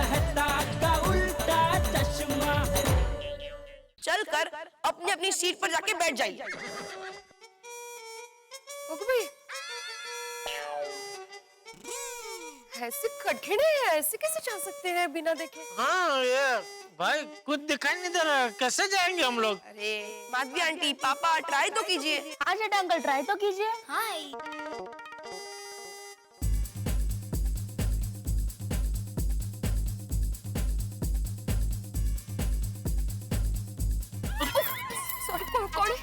कहता का उल्टा चश्मा। चल कर अपनी अपनी सीट पर जाके बैठ जाइए। ऐसे कठिन है, ऐसे कैसे जा सकते हैं बिना देखे? हाँ ये भाई कुछ दिखाई नहीं दे रहा, कैसे जाएंगे हम लोग? अरे माधवी आंटी, पापा ट्राई तो कीजिए। हाँ जेठा अंकल ट्राई तो कीजिए। हाय। सॉरी, कौन है?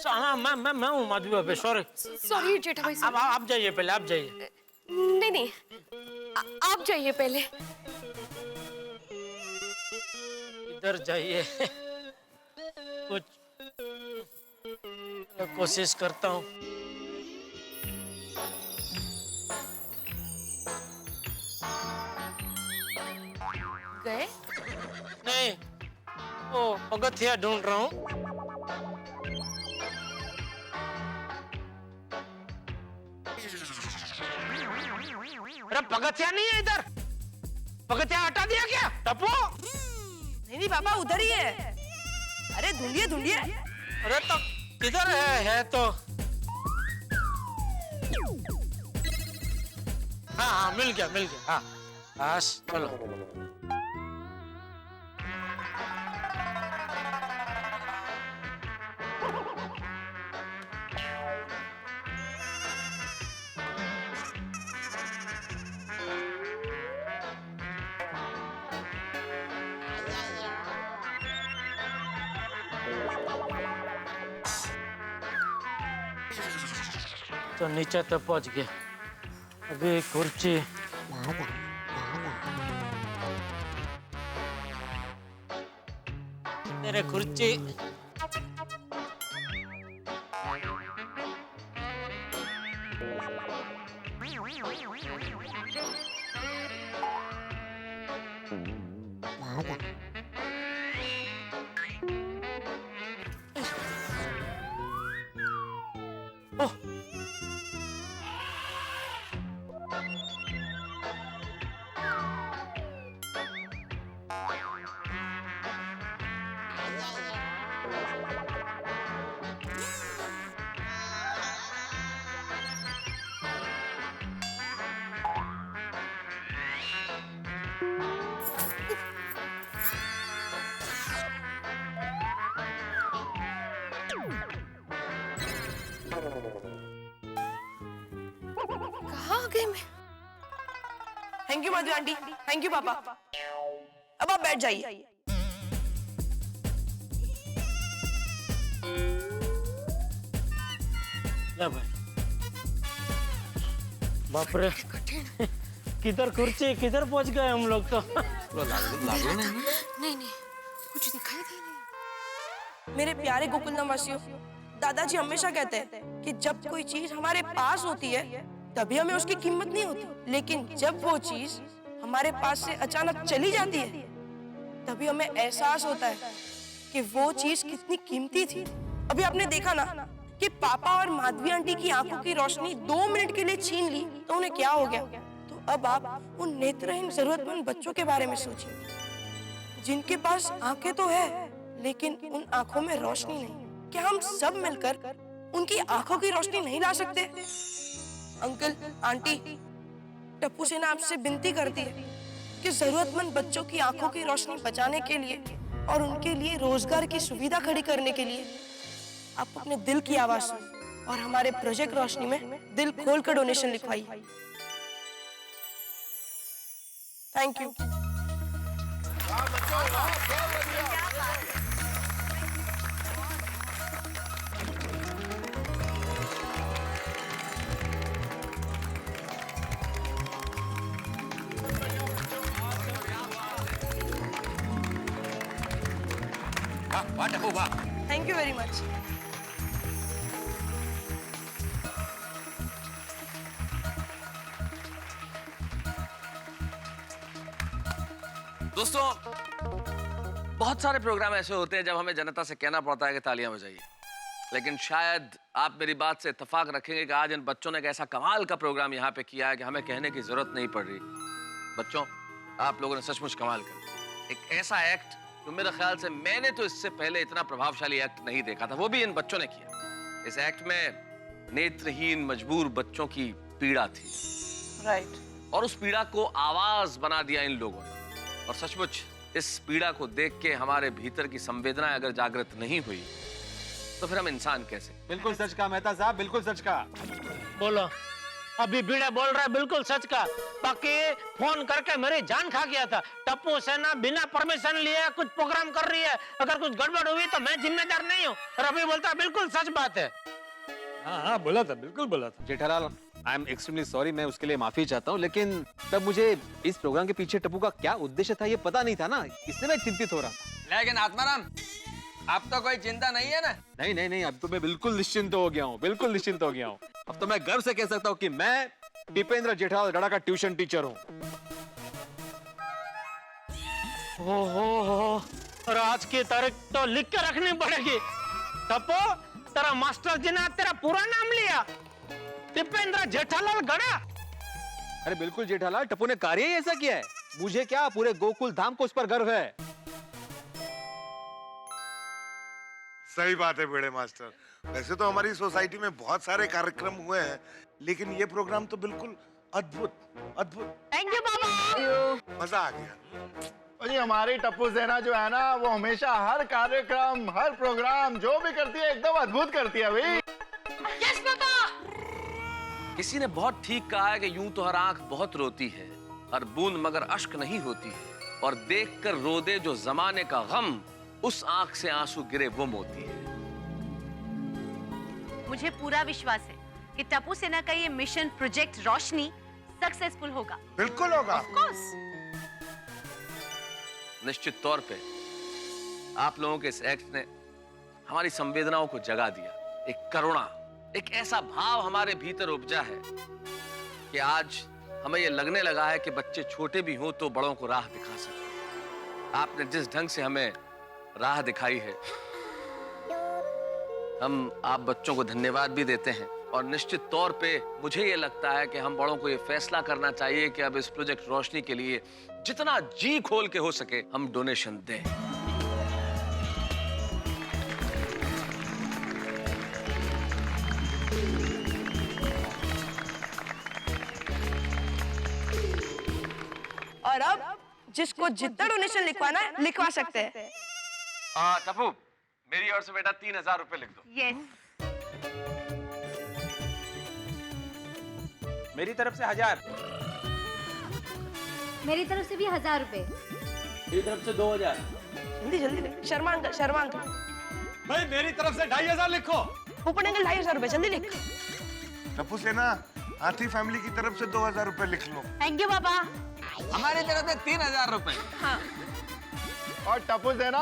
हाँ मैं हूँ माधवी भाभी, सॉरी। सॉरी जेठा भाई। अब आप जाइए पहले, आप जाइए। नहीं, आप जाइए पहले। इधर जाइए। कुछ कोशिश करता हूँ। गए? नहीं, वो पगथिया ढूंढ रहा हूँ। अरे पगथिया नहीं है इधर, पगथिया हटा दिया क्या टप्पू? नहीं पापा, उधर ही है। अरे ढूंढिए ढूंढिए। अरे तो किधर है तो? हाँ मिल गया। हाँ बस चलो। तो नीचे तक पहुंच गया। अभी कुर्सी तेरे कुर्सी। ओह कहाँ आ गई मैं? Thank you Madhavi aunty, thank you पापा। अब आप बैठ जाइए। भाई बाप रे, किधर कुर्सी, किधर पहुंच गए हम लोग तो। नहीं, कुछ दिखाई दे नहीं। मेरे प्यारे गोकुलधामवासियों, दादाजी हमेशा कहते हैं कि जब कोई चीज हमारे पास होती है तभी हमें उसकी कीमत नहीं होती, लेकिन जब वो चीज हमारे पास से अचानक चली जाती है तभी हमें एहसास होता है कि वो चीज कितनी कीमती थी। अभी आपने देखा ना कि पापा और माधवी आंटी की आंखों की रोशनी 2 मिनट के लिए छीन ली तो उन्हें क्या हो गया। तो अब आप उन नेत्रहीन जरूरतमंद बच्चों के बारे में सोचिए जिनके पास आंखें तो है लेकिन उन आंखों में रोशनी नहीं। क्या हम सब मिलकर उनकी आंखों की रोशनी नहीं ला सकते? अंकल आंटी, टप्पू सेना आपसे विनती करती है कि जरूरतमंद बच्चों की आंखों की रोशनी बचाने के लिए और उनके लिए रोजगार की सुविधा खड़ी करने के लिए आप अपने दिल की आवाज सुनिए और हमारे प्रोजेक्ट रोशनी में दिल खोलकर डोनेशन लिखवाइए। Thank you. Thank you very much. दोस्तों, बहुत सारे प्रोग्राम ऐसे होते हैं जब हमें जनता से कहना पड़ता है कि तालियां बजाइए, लेकिन शायद आप मेरी बात से इत्तेफाक रखेंगे कि आज इन बच्चों ने एक ऐसा कमाल का प्रोग्राम यहाँ पे किया है कि हमें कहने की जरूरत नहीं पड़ रही। बच्चों, आप लोगों ने सचमुच कमाल कर दिया। एक ऐसा एक्ट जो मेरे ख्याल से मैंने तो इससे पहले इतना प्रभावशाली एक्ट नहीं देखा था, वो भी इन बच्चों ने किया। इस एक्ट में नेत्रहीन मजबूर बच्चों की पीड़ा थी, राइट। और उस पीड़ा को आवाज बना दिया इन लोगों ने। और सचमुच इस पीड़ा को देख के हमारे भीतर की संवेदनाएं अगर जागृत नहीं हुई तो फिर हम इंसान कैसे? बिल्कुल सच कहा मेहता साहब, बिल्कुल सच कहा। बोलो, अभी बीड़ा बोल रहा है बिल्कुल सच का। बाकी फोन करके मेरी जान खा गया था। टप्पू सेना बिना परमिशन लिए कुछ प्रोग्राम कर रही है, अगर कुछ गड़बड़ हुई तो मैं जिम्मेदार नहीं हूँ। और अभी बोलता बिल्कुल सच बात है। हाँ बोला था, बिल्कुल बोला था। Jethalal, I am extremely sorry, मैं उसके लिए माफी चाहता हूँ, लेकिन तब मुझे इस प्रोग्राम के पीछे टप्पू का क्या उद्देश्य था ये पता नहीं था ना, इसलिए मैं चिंतित हो रहा था। लेकिन आत्माराम, अब तो कोई चिंता नहीं है ना? नहीं नहीं नहीं, अब तो मैं बिल्कुल निश्चिंत हो गया हूँ, बिल्कुल निश्चिंत हो गया हूँ। अब तो मैं गर्व से कह सकता हूँ कि मैं दीपेंद्र जेठालाल गड़ा का ट्यूशन टीचर हूँ। हो, और आज की तारीख तो लिख के रखनी पड़ेगी। टप्पू, तेरा मास्टर जी ने तेरा पूरा नाम लिया, दीपेंद्र जेठालाल गड़ा। अरे बिल्कुल जेठालाल, टप्पू ने कार्य ही ऐसा किया है। मुझे क्या, पूरे गोकुल धाम को उस पर गर्व है। सही बात है बेड़े मास्टर। वैसे तो हमारी सोसाइटी में बहुत सारे कार्यक्रम हुए हैं, लेकिन ये प्रोग्राम तो बिल्कुल अद्भुत अद्भुत। थैंक यू बाबा। मजा आ गया। और ये हमारी टप्पू सेना जो है ना, वो हमेशा हर कार्यक्रम, हर प्रोग्राम जो भी करती है एकदम अद्भुत करती है भाई। Yes papa. किसी ने बहुत ठीक कहा है कि यूं तो हर आंख बहुत रोती है, हर बूंद मगर अश्क नहीं होती है, और देखकर रो दे जो जमाने का गम, उस आंख से आंसू गिरे वो मोती है। मुझे पूरा विश्वास है कि टप्पू सेना का ये मिशन प्रोजेक्ट रोशनी सक्सेसफुल होगा। बिल्कुल होगा। Of course. निश्चित तौर पे आप लोगों के इस एक्ट ने हमारी संवेदनाओं को जगा दिया। एक करुणा, एक ऐसा भाव हमारे भीतर उपजा है कि आज हमें यह लगने लगा है कि बच्चे छोटे भी हों तो बड़ों को राह दिखा सकते। आपने जिस ढंग से हमें राह दिखाई है, हम आप बच्चों को धन्यवाद भी देते हैं। और निश्चित तौर पे मुझे ये लगता है कि हम बड़ों को ये फैसला करना चाहिए कि अब इस प्रोजेक्ट रोशनी के लिए जितना जी खोल के हो सके हम डोनेशन दें। और अब जिसको जितना डोनेशन लिखवाना है लिखवा सकते हैं। टप्पू, मेरी ओर से बेटा 3000 रुपए लिख दो। यस। मेरी तरफ से 1000। मेरी तरफ से भी 1000 रुपए। मेरी तरफ से 2000। जल्दी जल्दी लिख। Sharma uncle, Sharma uncle. भाई मेरी तरफ से 2500 लिखो। ऊपर अंकल 2500 रुपए, जल्दी लिख। टप्पू सेना, हाथी फैमिली की तरफ से 2000 रुपए लिख लो। थैंक यू बाबा। हमारी तरफ से 3000 रुपए। हाँ। और टप्पू सेना,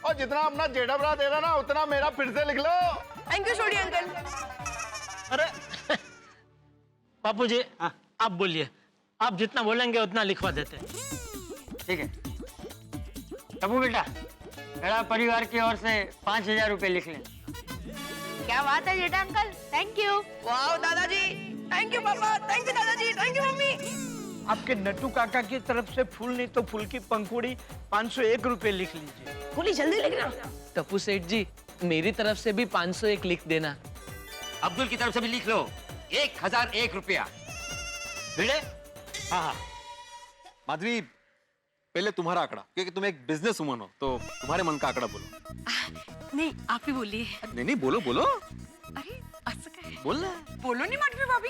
और जितना अपना जेठा भरा दे रहा ना, उतना मेरा फिर से लिख लो। थैंक यू छोड़ी अंकल। अरे बापू जी, आप बोलिए, आप जितना बोलेंगे उतना लिखवा देते हैं। ठीक है टप्पू बेटा, मेरा परिवार की ओर से 5000 रुपए लिख लें। क्या बात है जेठा अंकल, थैंक यू। वाह दादाजी, थैंक यू पापा, थैंक यू दादाजी, थैंक यू मम्मी। आपके नट्टू काका की तरफ से फूल नहीं तो फूल की पंखुड़ी 501 रुपए लिख लीजिए। बोली जल्दी लिखना। टप्पू सेठ जी, मेरी तरफ से भी 501 लिख देना। अब्दुल की तरफ से भी लिख लो 1001 रुपया। भिड़े? हाँ। माधवी, पहले तुम्हारा आंकड़ा, क्योंकि तुम एक बिजनेस वुमन हो, तो तुम्हारे मन का आंकड़ा बोलो। नहीं, आप ही बोलिए। नहीं नहीं, बोलो बोलो। अरे असं काय? बोल ना। बोलो नहीं माधवी भाभी।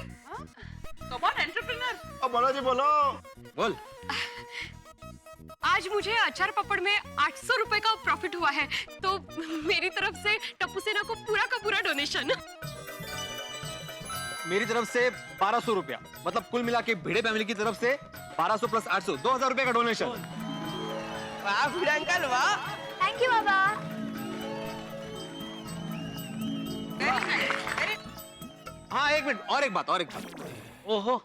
Come on entrepreneur. अब बोलो जी बोलो। बोल। आज मुझे अचार पापड़ में 800 रुपए का प्रॉफिट हुआ है, तो मेरी तरफ से टप्पू सेना को पूरा का पूरा डोनेशन। मेरी तरफ से 1200 रुपया, मतलब कुल मिला के भिड़े फैमिली की तरफ से 1200 प्लस 800, 2000 रुपए का डोनेशन। वाह भिड़े अंकल, वाह। थैंक यू बाबा। हाँ एक मिनट, और एक बात। ओहो,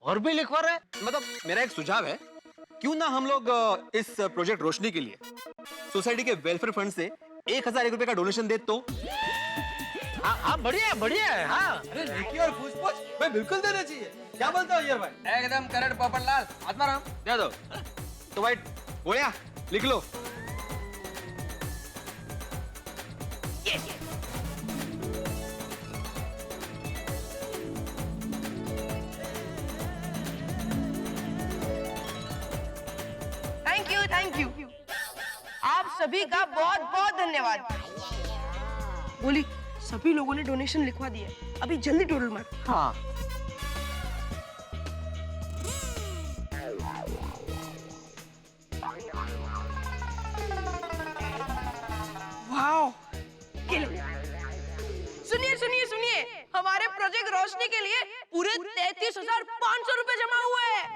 और भी लिखवा रहे? मतलब मेरा एक सुझाव है, क्यों ना हम लोग इस प्रोजेक्ट रोशनी के लिए सोसाइटी के वेलफेयर फंड से 1001 रुपए का डोनेशन दे तो? हाँ बढ़िया है हाँ। अरे नेकी और पूछ भाई बिल्कुल देना चाहिए। क्या बोलते हो यार भाई? एकदम करेक्ट पोपटलाल। आत्माराम दे दो। तो भाई बोया लिख लो। थैंक यू आप सभी का बहुत बहुत धन्यवाद। बोली सभी लोगों ने डोनेशन लिखवा दिया, अभी जल्दी टोटल मार। हाँ वाओ, सुनिए सुनिए सुनिए, हमारे प्रोजेक्ट रोशनी के लिए पूरे 33,500 रुपए जमा हुए हैं।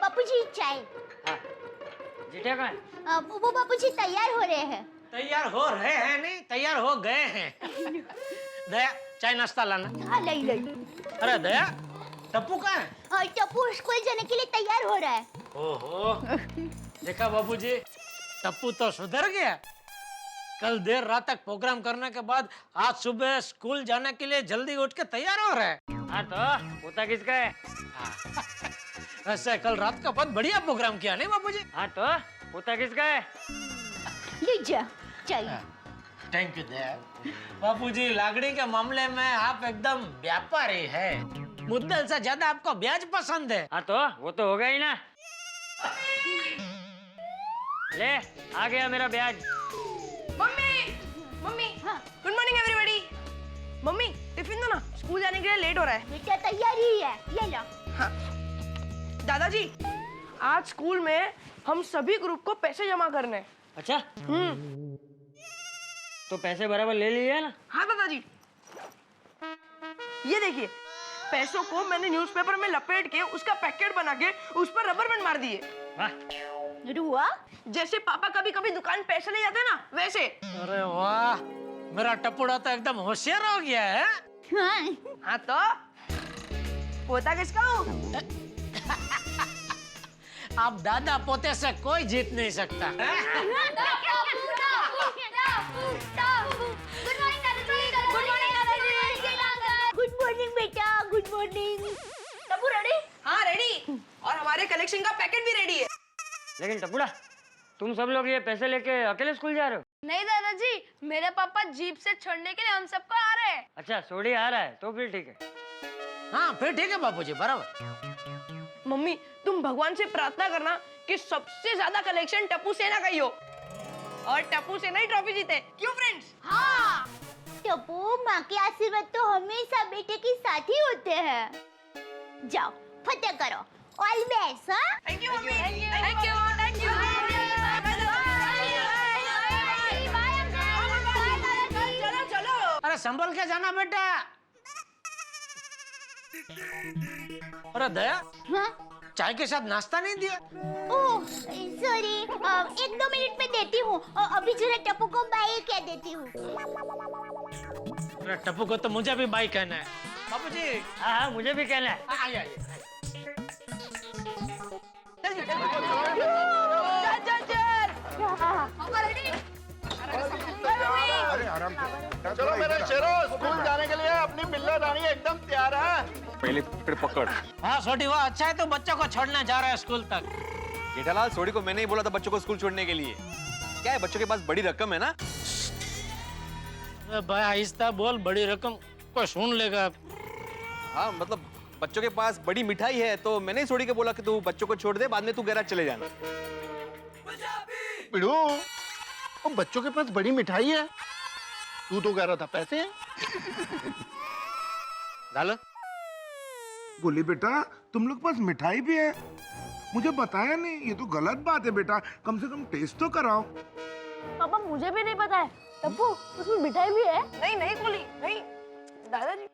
बापूजी चाय। जीठे का वो बापूजी तैयार हो रहे हैं। तैयार हो रहे हैं नहीं, तैयार हो गए हैं। दया चाय नाश्ता लाना। हाँ लाई लाई। अरे दया टप्पू कहाँ है? टप्पू स्कूल जाने के लिए तैयार हो रहा है। ओहो देखा बाबूजी, टप्पू तो सुधर गया। कल देर रात तक प्रोग्राम करने के बाद आज सुबह स्कूल जाने के लिए जल्दी उठ के तैयार हो रहा है। हाँ तो पोता किसका है? वैसे कल रात का बहुत बढ़िया प्रोग्राम किया नहीं बाबूजी? हाँ तो पोता किसका है? ले जा चाय। थैंक यू दया। बाबूजी लागड़ी के मामले में आप एकदम व्यापारी है। मुद्दल से ज्यादा आपको ब्याज पसंद है। हाँ तो वो तो होगा ही ना। ले आ गया मेरा ब्याज। Mummy good morning everybody. Mummy tiffin दो ना, स्कूल जाने के लिए लेट हो रहा है। बेटा तैयार ही है, ये लो। हाँ। दादाजी आज स्कूल में हम सभी ग्रुप को पैसे जमा करने हैं। अच्छा तो पैसे बराबर ले लिए ना? हाँ दादाजी, ये देखिए पैसों को मैंने न्यूज़पेपर में लपेट के उसका पैकेट बना के उस पर रबर बैंड मार दिए। रुआ जैसे पापा कभी कभी दुकान पैसे ले जाते ना वैसे। अरे वाह, मेरा टप्पूड़ा तो एकदम होशियार हो गया है। हाँ तो पोता किसका हूँ? आप दादा पोते से कोई जीत नहीं सकता। गुड मॉर्निंग बेटा, गुड मॉर्निंग। टप्पू रेडी? हाँ रेडी, और हमारे कलेक्शन का पैकेट भी रेडी है। लेकिन टपुड़ा तुम सब लोग ये पैसे लेके अकेले स्कूल जा रहे हो? नहीं दादाजी, मेरे पापा जीप से छोड़ने के लिए हम सबको आ रहे हैं। अच्छा सोडी आ रहा है तो फिर ठीक है। हाँ फिर ठीक है बाबूजी बराबर। मम्मी तुम भगवान से प्रार्थना करना कि सबसे ज्यादा कलेक्शन टप्पू सेना का ही हो और टप्पू सेना ही ट्रॉफी जीते। क्यों फ्रेंड्स? हाँ टप्पू, माँ के आशीर्वाद तो हमेशा बेटे के साथ ही होते हैं। जाओ फतेह करो। All best. हाँ thank you mummy. Thank you thank you. चलो चलो। अरे संभल के जाना बेटा। अरे दया हाँ चाय के साथ नाश्ता नहीं दिया? ओह सॉरी, 1-2 मिनट में देती हूँ। अभी जरा टप्पू को बाय कह देती हूँ। अरे टप्पू को तो मुझे भी बाय कहना है बाबूजी। हाँ हाँ मुझे भी कहना है। आइए आइए। अरे आराम से। चलो मेरे शेरों, स्कूल जाने के लिए अपनी बिल्ला रानी एकदम तैयार है। पहले पकड़। हाँ सोटी वाह अच्छा है तो बच्चों को छोड़ने जा रहा है स्कूल तक। जेठालाल सोडी को मैंने ही बोला था बच्चों को स्कूल छोड़ने के लिए। क्या है बच्चों के पास बड़ी रकम है ना? भाई आहिस्ता बोल, बड़ी रकम कोई सुन लेगा। हाँ मतलब बच्चों के पास बड़ी मिठाई है तो मैंने ही सोडी को बोला कि तू बच्चों को छोड़ दे, बाद में तू गैराज चले जाना। बिड़ू, वो बच्चों के पास बड़ी मिठाई है, तू तो कह रहा था पैसे हैं। डालो। बोली बेटा तुम लोग पास मिठाई भी है, मुझे बताया नहीं, ये तो गलत बात है बेटा, कम से कम टेस्ट तो कराओ। पापा मुझे भी नहीं पता है। टप्पू उसमें मिठाई भी है? नहीं नहीं बोली नहीं दादाजी।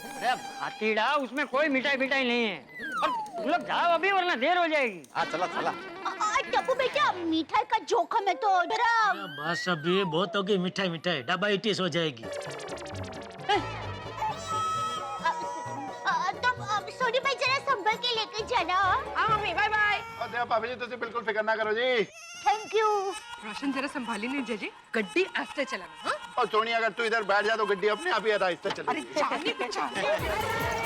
अरे भातीड़ा, उसमें कोई मिठाई बिठाई नहीं है। और तुम लोग जाओ अभी वरना देर हो जाएगी। हाँ चला चला। टप्पू बेटा मिठाई का जोखम है तो जरा। बस अभी बहुत होगी मिठाई मिठाई, डायबिटीज हो जाएगी। तो सोनी भाई जरा संभल के लेकर जाना। हाँ मम्मी बाय बाय। अरे भाभी जी तुम बिल्कुल फिक्र ना करो जी। Thank you. रोशन जरा संभाली नहीं जीजी, गड्डी आस्ते चलाना। हाँ और सोनी अगर तू इधर बैठ जा तो गड्डी अपने आप ही आहिस्ते चलेगी। अरे जाने पे जाने।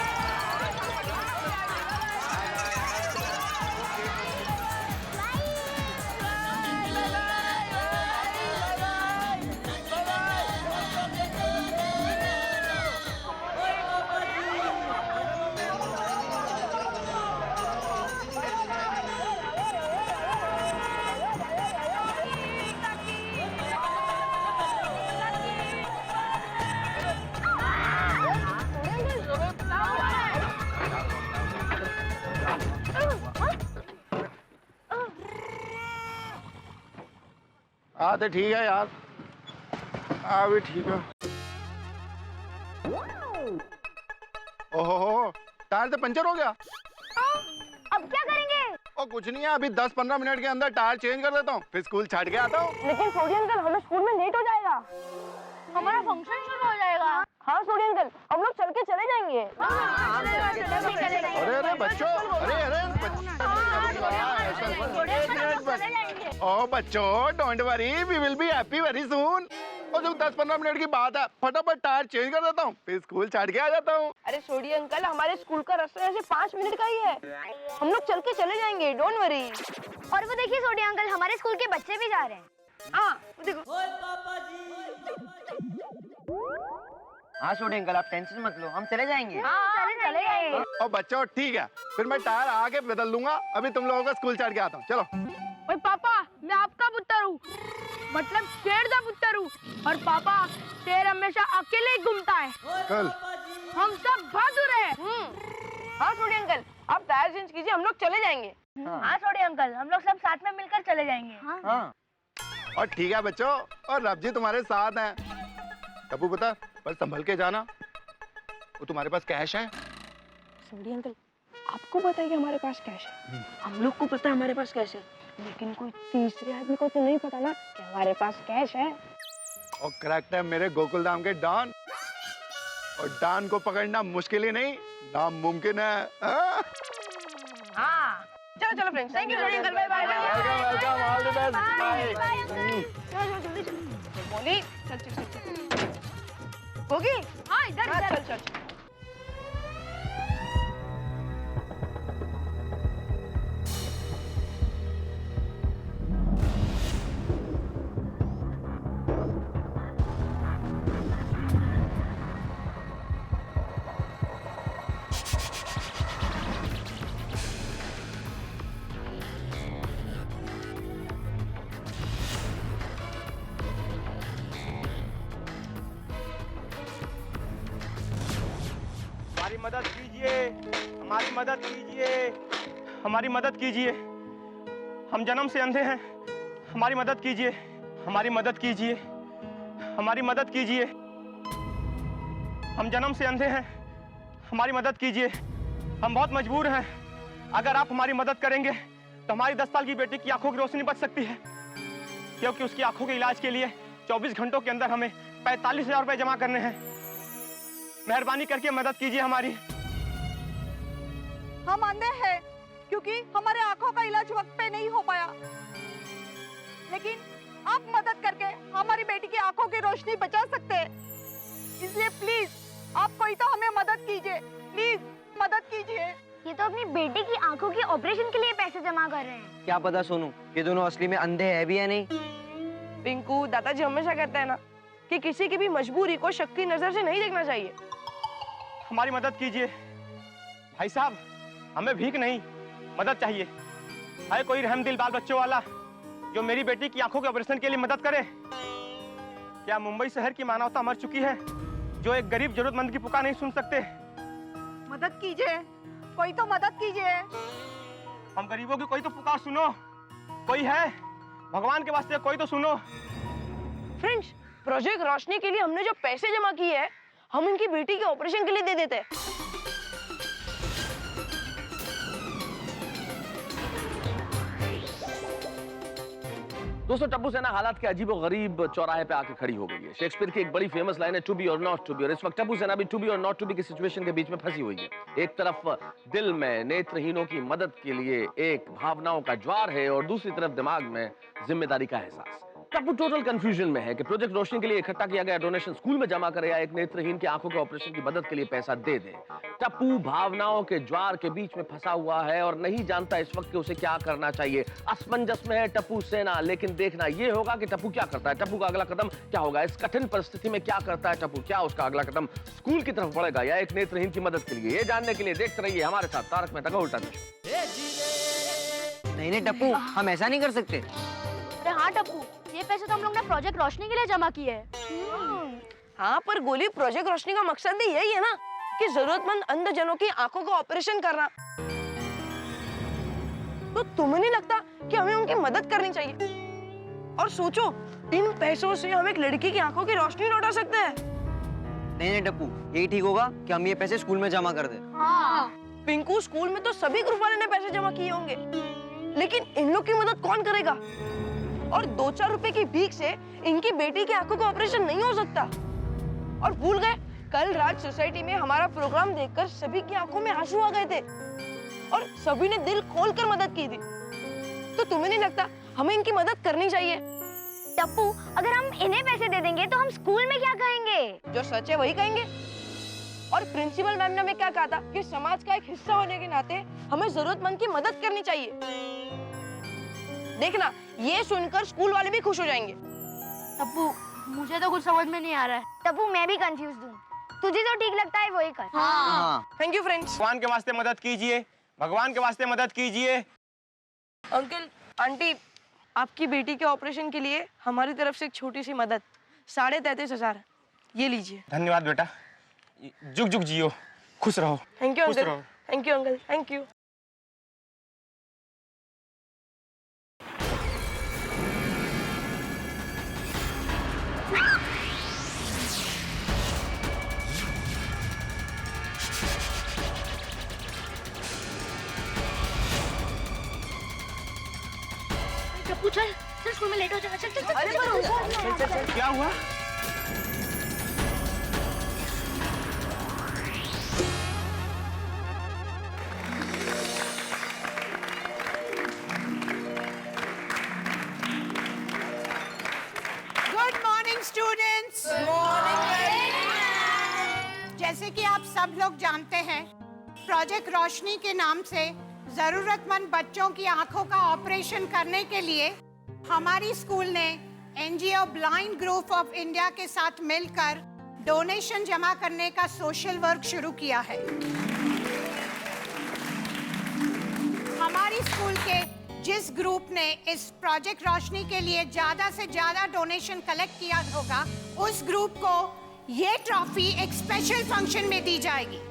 हाँ तो ठीक है यार, हाँ भी ठीक है। ओहो टायर तो पंचर हो गया। अब क्या करेंगे? और कुछ नहीं है, अभी 10-15 मिनट के अंदर टायर चेंज कर देता हूँ, फिर स्कूल छाट के आता हूँ। लेकिन सोडी अंकल हमें स्कूल में लेट हो जाएगा, हमारा फंक्शन शुरू हो जाएगा। हाँ सोडी अंकल हम लोग चल के चले जाएंगे। अरे अरे बच्चों, अरे अरे ओ बच्चों don't worry, we will be happy very soon. और जो 10-15 मिनट की बात है, फटाफट टायर चेंज कर देता हूँ, फिर स्कूल छाट के आ जाता हूँ। अरे सोडी अंकल हमारे स्कूल का रास्ता ऐसे 5 मिनट का ही है, हम लोग चल के चले जाएंगे, डोंट वरी। और वो देखिए सोडी अंकल हमारे स्कूल के बच्चे भी जा रहे हैं। हाँ देखो। हाँ सोडी अंकल आप टेंशन मत लो, हम चले जाएंगे। चले जाएंगे। और बच्चों ठीक है, फिर मैं टायर आगे बदल लूंगा, अभी तुम लोगों का स्कूल छाट के आता हूँ, चलो। ओए पापा मैं आपका पुत्र हूँ, मतलब शेर का पुत्र हूँ, और पापा शेर हमेशा अकेले ही घूमता है। कल हम सब बहादुर हैं। हाँ सोडी अंकल आप टायर चेंज कीजिए, हम लोग चले जाएंगे। हाँ सोडी अंकल हम लोग सब साथ में मिलकर चले जाएंगे। हाँ और ठीक है बच्चों, और रब जी तुम्हारे साथ हैं। टप्पू पता पर संभल के जाना, वो तुम्हारे पास कैश है? सोडी अंकल आपको पता है कि हमारे पास कैश है, हम लोग को पता है हमारे पास कैश है, लेकिन कोई तीसरे आदमी को तो नहीं पता ना कि हमारे पास कैश है। और करेक्ट है मेरे गोकुल धाम के डॉन, और डॉन को पकड़ना मुश्किल ही नहीं नामुमकिन है। हाँ चलो चलो friends, thank you Sodhi uncle, bye bye. Welcome welcome, all the best, bye. बोली चल चल चल चल होगी। हाँ इधर हाँ इधर। चल चल चल। हमारी मदद कीजिए, हमारी मदद कीजिए, हमारी मदद कीजिए, हम जन्म से अंधे हैं, हमारी मदद कीजिए, हमारी मदद कीजिए, हमारी मदद कीजिए, हम जन्म से अंधे हैं, हमारी मदद कीजिए, हम बहुत मजबूर हैं, अगर आप हमारी मदद करेंगे तो हमारी 10 साल की बेटी की आंखों की रोशनी बच सकती है, क्योंकि उसकी आंखों के इलाज के लिए 24 घंटों के अंदर हमें 45,000 रुपए जमा करने हैं। मेहरबानी करके मदद कीजिए हमारी। हम अंधे हैं क्योंकि हमारे आंखों का इलाज वक्त पे नहीं हो पाया, लेकिन आप मदद करके हमारी बेटी की आंखों की रोशनी बचा सकते हैं, इसलिए प्लीज आप कोई तो हमें मदद कीजिए, प्लीज मदद कीजिए। ये तो अपनी बेटी की आंखों के ऑपरेशन के लिए पैसे जमा कर रहे हैं। क्या पता सोनू ये दोनों असली में अंधे है भी या नहीं। पिंकू दादाजी हमेशा कहते हैं ना कि किसी की भी मजबूरी को शक की नजर से नहीं देखना चाहिए। हमारी मदद कीजिए भाई साहब, हमें भीख नहीं मदद चाहिए। है कोई रहमदिल बाल बच्चों वाला जो मेरी बेटी की आंखों के ऑपरेशन के लिए मदद करे? क्या मुंबई शहर की मानवता मर चुकी है जो एक गरीब जरूरतमंद की पुकार नहीं सुन सकते? मदद कीजिए, कोई तो मदद कीजिए। हम गरीबों की कोई तो पुकार सुनो, कोई है भगवान के वास्ते कोई तो सुनो। फ्रेंड्स प्रोजेक्ट रोशनी के लिए हमने जो पैसे जमा किए हैं हम इनकी बेटी के ऑपरेशन के लिए दे देते हैं। दोस्तों, टप्पू सेना हालात के अजीबो गरीब चौराहे पे आके खड़ी हो गई है। शेक्सपियर की एक बड़ी फेमस लाइन है, टू बी और नॉट टू बी, और इस वक्त टप्पू सेना भी टू बी और नॉट टू बी की सिचुएशन के बीच में फंसी हुई है। एक तरफ दिल में नेत्रहीनों की मदद के लिए एक भावनाओं का ज्वार है और दूसरी तरफ दिमाग में जिम्मेदारी का एहसास। टप्पू टोटल कंफ्यूजन में है कि प्रोजेक्ट रोशनी के लिए इकट्ठा किया गया डोनेशन स्कूल में जमा करे या एक नेत्रहीन के आंखों के ऑपरेशन की मदद के लिए पैसा दे दे। टप्पू भावनाओं के ज्वार के बीच में फंसा हुआ है और नहीं जानता इस वक्त कि उसे क्या करना चाहिए। असमंजस में है टप्पू सेना, लेकिन देखना यह होगा कि टप्पू क्या करता है। टप्पू का अगला कदम क्या होगा? इस कठिन परिस्थिति में क्या करता है टप्पू? क्या उसका अगला कदम स्कूल की तरफ बढ़ेगा या एक नेत्रहीन की मदद के लिए? ये जानने के लिए देखते रहिए हमारे साथ तारक मेहता का उल्टा चश्मा। नहीं टप्पू, हम ऐसा नहीं कर सकते। अरे हाँ टप्पू, ये पैसे तो हम लोग ने प्रोजेक्ट रोशनी के लिए जमा किए हैं। हाँ, पर गोली प्रोजेक्ट रोशनी का मकसद भी यही है ना कि जरूरतमंद अंधजनों की आंखों का ऑपरेशन करना। तो तुम्हें नहीं लगता कि हमें उनकी मदद करनी चाहिए? और सोचो, इन पैसों से हम एक लड़की की आंखों की रोशनी लौटा सकते हैं। नहीं टप्पू, यही ठीक होगा कि हम ये पैसे स्कूल में जमा कर दें। हाँ। पिंकू, स्कूल में तो सभी ग्रुप वाले ने पैसे जमा किए होंगे, लेकिन इन लोग की मदद कौन करेगा? और 2-4 रुपए की भीख से इनकी बेटी की आंखों का ऑपरेशन नहीं हो सकता। और भूल गए, कल रात सोसाइटी में हमारा प्रोग्राम देखकर सभी की आंखों में आंसू आ गए थे और सभी ने दिल खोलकर मदद की थी। तो तुम्हें नहीं लगता हमें इनकी मदद करनी चाहिए? टप्पू, अगर हम इन्हें पैसे दे देंगे तो हम स्कूल में क्या कहेंगे? जो सच है वही कहेंगे। और प्रिंसिपल मैम ने हमें क्या कहा था कि समाज का एक हिस्सा होने के नाते हमें जरूरतमंद की मदद करनी चाहिए। देखना, ये सुनकर स्कूल वाले भी खुश हो जाएंगे। टप्पू, मुझे तो कुछ समझ में नहीं आ रहा है। टप्पू, मैं भी कंफ्यूज हूँ। तुझे जो ठीक लगता है वही कर। हाँ। Thank you friends. भगवान के वास्ते मदद कीजिए, भगवान के वास्ते मदद कीजिए। अंकल, आंटी, आपकी बेटी के ऑपरेशन के लिए हमारी तरफ से एक छोटी सी मदद, 33,500। ये लीजिए। धन्यवाद बेटा, जुग जुग जियो, खुश रहो। थैंक यू खुश अंकल। रहो। Thank you uncle, thank you. Tappu, चल चल, स्कूल में लेट हो जाएगा। चल चल चल। अरे पर क्या हुआ? Good morning students. जैसे कि आप सब लोग जानते हैं, प्रोजेक्ट रोशनी के नाम से जरूरतमंद बच्चों की आंखों का ऑपरेशन करने के लिए हमारी स्कूल ने NGO blind group of India के साथ मिलकर डोनेशन जमा करने का सोशल वर्क शुरू किया है। हमारी स्कूल के जिस ग्रुप ने इस प्रोजेक्ट रोशनी के लिए ज्यादा से ज्यादा डोनेशन कलेक्ट किया होगा, उस ग्रुप को ये ट्रॉफी एक स्पेशल फंक्शन में दी जाएगी।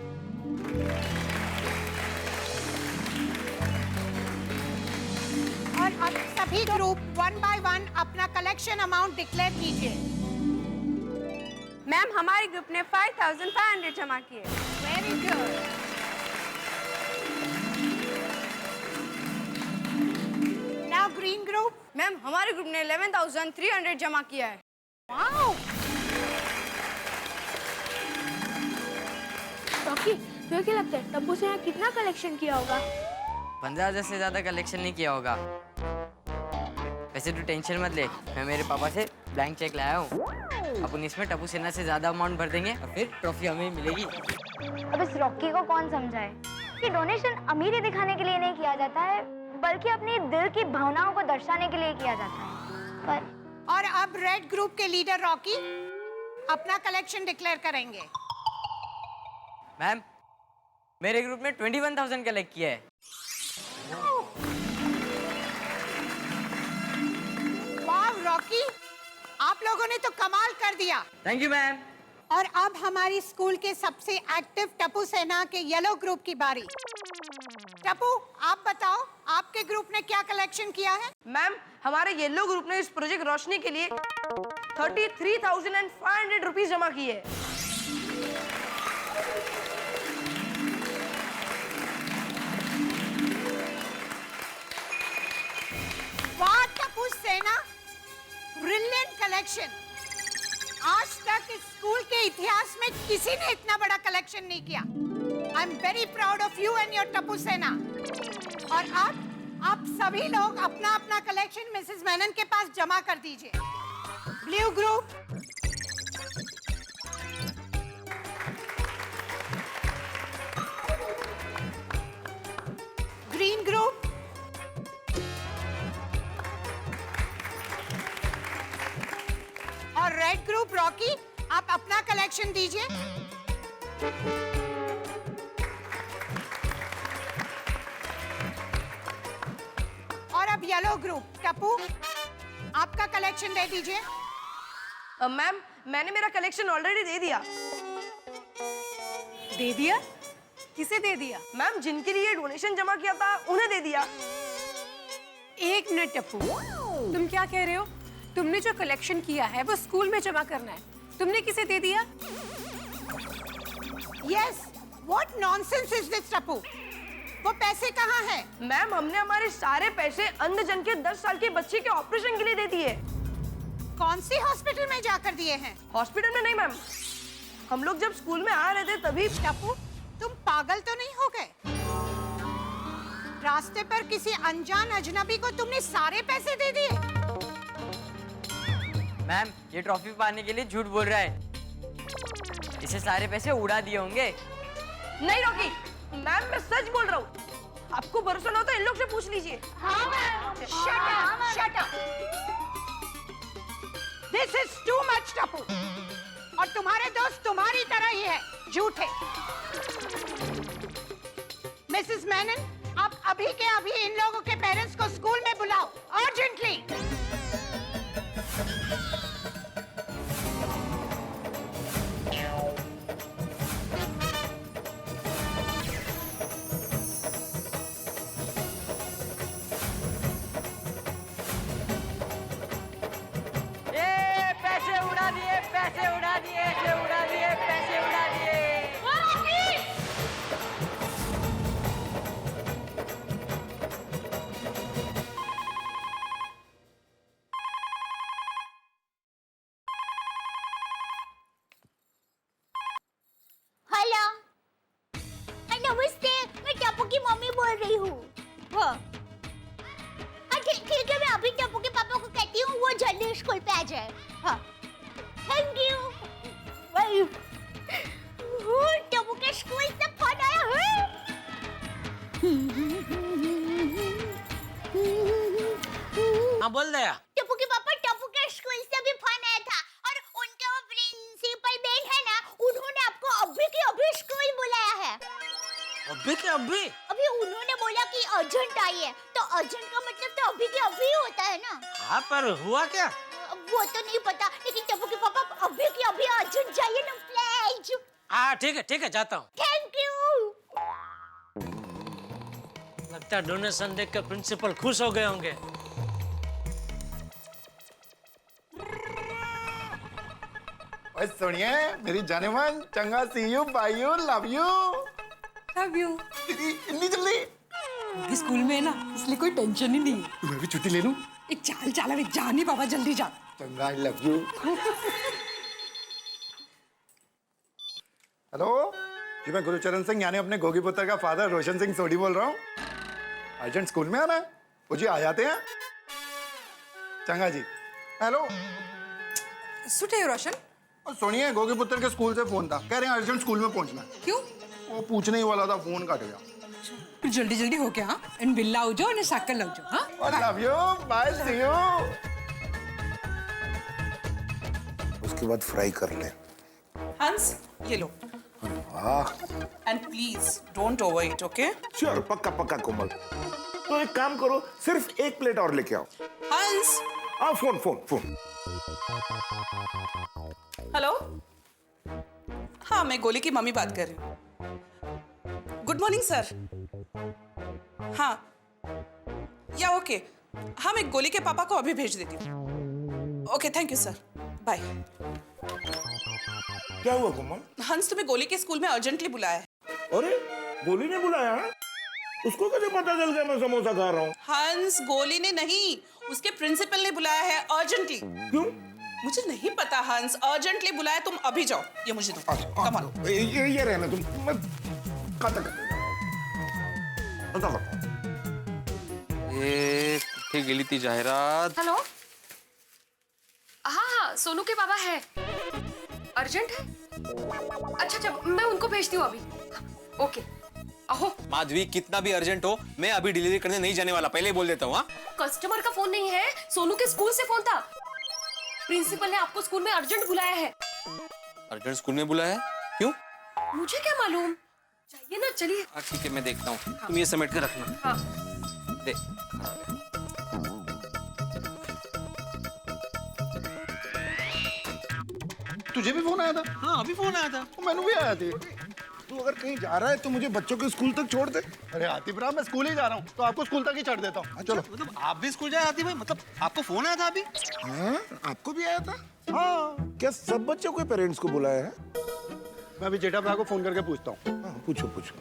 और अब सभी ग्रुप 1 by 1 अपना कलेक्शन अमाउंट डिक्लेयर कीजिए। मैम, हमारे ग्रुप ने 5,500 जमा किए। Very good. Now green group. Ma'am, हमारे ग्रुप ने 11,300 जमा किया है। वाओ। रॉकी, तुम्हें क्या लगता है टप्पू से यहाँ कितना कलेक्शन किया होगा? 15,000 से ज्यादा कलेक्शन नहीं किया होगा। वैसे तू टेंशन मत ले, मैं मेरे पापा से ब्लैंक चेक लाया हूँ। अपन इसमें टप्पू सेना से ज्यादा अमाउंट भर देंगे और फिर ट्रॉफी हमें मिलेगी। अब इस रॉकी को कौन समझाए कि डोनेशन अमीरी दिखाने के लिए नहीं किया जाता है, बल्कि अपनी दिल की भावनाओं को दर्शाने के लिए किया जाता है। पर और अब रेड ग्रुप के लीडर रॉकी अपना कलेक्शन डिक्लेयर करेंगे। मैम, मेरे ग्रुप ने 21,000 कलेक्ट किया है। वाह रॉकी, आप लोगों ने तो कमाल कर दिया। Thank you ma'am. और अब हमारी स्कूल के सबसे एक्टिव टप्पू सेना के येलो ग्रुप की बारी। टप्पू, आप बताओ आपके ग्रुप ने क्या कलेक्शन किया है? मैम, हमारे येलो ग्रुप ने इस प्रोजेक्ट रोशनी के लिए 33,500 रुपीज जमा किए। वाह टप्पू सेना, ब्रिलियंट कलेक्शन। आज तक इस स्कूल के इतिहास में किसी ने इतना बड़ा कलेक्शन नहीं किया। I am very proud of you and your Tappu सेना। और अब आप सभी लोग अपना अपना कलेक्शन मिसेस मेनन के पास जमा कर दीजिए। ब्लू ग्रुप, ग्रीन ग्रुप, और रेड ग्रुप रॉकी, आप अपना कलेक्शन दीजिए। और अब येलो ग्रुप, टप्पू आपका कलेक्शन दे दीजिए। मैम, मैंने मेरा कलेक्शन ऑलरेडी दे दिया। दे दिया? किसे दे दिया? मैम, जिनके लिए डोनेशन जमा किया था उन्हें दे दिया। एक मिनट टप्पू, तुम क्या कह रहे हो? तुमने जो कलेक्शन किया है वो स्कूल में जमा करना है, तुमने किसे दे दिया? Yes, what nonsense is this Tappu? वो पैसे कहाँ हैं? मैम, हमने हमारे सारे पैसे अंधजन के 10 साल के बच्चे के ऑपरेशन के लिए दे दिए। कौन सी हॉस्पिटल में जाकर दिए हैं? हॉस्पिटल में नहीं मैम, हम लोग जब स्कूल में आ रहे थे तभी। टप्पू, तुम पागल तो नहीं हो गए? रास्ते पर किसी अनजान अजनबी को तुमने सारे पैसे दे दिए? मैम, ये ट्रॉफी पाने के लिए झूठ बोल रहा है। इसे सारे पैसे उड़ा दिए होंगे। नहीं रॉकी, मैम मैं सच बोल रहा हूँ। आपको भरोसा ना हो तो इन लोग से पूछ लीजिए। हाँ ma'am. Shut up. This is too much Tappu. और तुम्हारे दोस्त तुम्हारी तरह ही है, झूठे। मिसेस मेनन, आप अभी के अभी इन लोगों के पेरेंट्स को स्कूल में बुलाओ, अर्जेंटली। पैसे उड़ा दिए, पैसे उड़ा दिए, पैसे उड़ा दिए, पैसे उड़ा दिए। हेलो, नमस्ते, मैं टप्पू की मम्मी बोल रही हूँ। हाँ, ठीक है, मैं अभी टप्पू के पापा को कहती हूँ वो जल्दी स्कूल पे आ जाए। हाँ, थैंक यू। टप्पू के स्कूल से फोन आया है। हाँ बोल दया। टप्पू के पापा, टप्पू के स्कूल से भी फोन आया था और उनके वो प्रिंसिपल मैम है ना, उन्होंने आपको अभी के अभी स्कूल बुलाया है। अभी के अभी? अभी उन्होंने बोला कि अर्जेंट आई है, तो अर्जेंट का मतलब तो अभी के अभी ही होता है ना। हाँ, पर हुआ क्या? वो तो नहीं पता, लेकिन टप्पू के पापा अभी के अभी अर्जेंट चाहिए ना प्लीज। हाँ ठीक है, जाता हूँ। Thank you. लगता है डोनेशन देख के प्रिंसिपल खुश हो गए होंगे। ओए सुनिए मेरी जाने मन, चंगा see you, bye you, love you. Love you. इतनी जल्दी? स्कूल में है ना, इसलिए कोई टेंशन ही नहीं है। मैं भी छुट्टी ले लूं? एक चाल चाला वे जा नहीं बाबा, जल्दी जा। चंगा, आई लव यू। हेलो जी, मैं गुरुचरण सिंह यानी अपने गोगी पुत्र का फादर रोशन सिंह सोडी बोल रहा हूँ। अर्जेंट स्कूल में आना है? वो जी आ जाते हैं। चंगा जी। हेलो सुटे रोशन। और सुनिए, गोगी पुत्र के स्कूल से फोन था, कह रहे हैं अर्जेंट स्कूल में पहुंचना है। क्यों? वो पूछने ही वाला था, फोन कट गया। फिर जल्दी जल्दी हो क्या? एंड बिल्ला हो जाओ और साकल लग जाओ। हाँ, love you, bye, see you. उसके बाद फ्राई कर ले। हंस, ये लो। वाह। And please don't over it, okay? Sure, पक्का पक्का कोमल। तो एक काम करो, सिर्फ एक प्लेट और लेके आओ। हंस। हाँ, फोन फोन फोन। हेलो, हाँ मैं गोली की मम्मी बात कर रही हूँ। Good morning sir. हाँ या ओके, हाँ मैं गोली के पापा को अभी भेज देती हूँ। Okay thank you sir, bye. क्या हुआ कोमल? हंस तुम्हें गोली के स्कूल में अर्जेंटली बुलाया है। अरे गोली ने बुलाया? उसको कैसे पता चल गया मैं समोसा खा रहा हूँ? हंस, गोली ने नहीं, उसके प्रिंसिपल ने बुलाया है अर्जेंटली। क्यों? मुझे नहीं पता हंस, अर्जेंटली बुलाया, तुम अभी जाओ, ये मुझे दो। Come on. ये रहना तुम, मैं खाता ये कुठे गेली ती जाहिरात? हेलो, हाँ सोनू के पापा है, अर्जेंट है। अच्छा मैं उनको भेजती हूँ अभी। ओके अहो। माधवी कितना भी अर्जेंट हो, मैं अभी डिलीवरी करने नहीं जाने वाला, पहले ही बोल देता हूँ। हाँ, कस्टमर का फोन नहीं है, सोनू के स्कूल से फोन था। प्रिंसिपल ने आपको स्कूल में अर्जेंट बुलाया है। अर्जेंट स्कूल में बुलाया है? क्यों? मुझे क्या मालूम, चाहिए ना, चलिए। ठीक है मैं देखता हूँ। तुम ये समेट कर रखना। हाँ। दे। तुझे भी फोन आया था? हाँ अभी फोन आया था। मैंने भी आया थी। तू अगर कहीं जा रहा है तो मुझे बच्चों के स्कूल तक छोड़ दे। अरे आतिफ राव, मैं स्कूल ही जा रहा हूँ, तो आपको स्कूल तक ही छोड़ देता हूँ। चलो। मतलब आप भी स्कूल जाए आतिफ भाई? मतलब आपको फोन आया था अभी? हाँ, आपको भी आया था? हाँ। क्या सब बच्चों के पेरेंट्स को बुलाया है? मैं अभी जेठा भरा को फोन करके पूछता हूँ। हाँ, पूछो पूछो।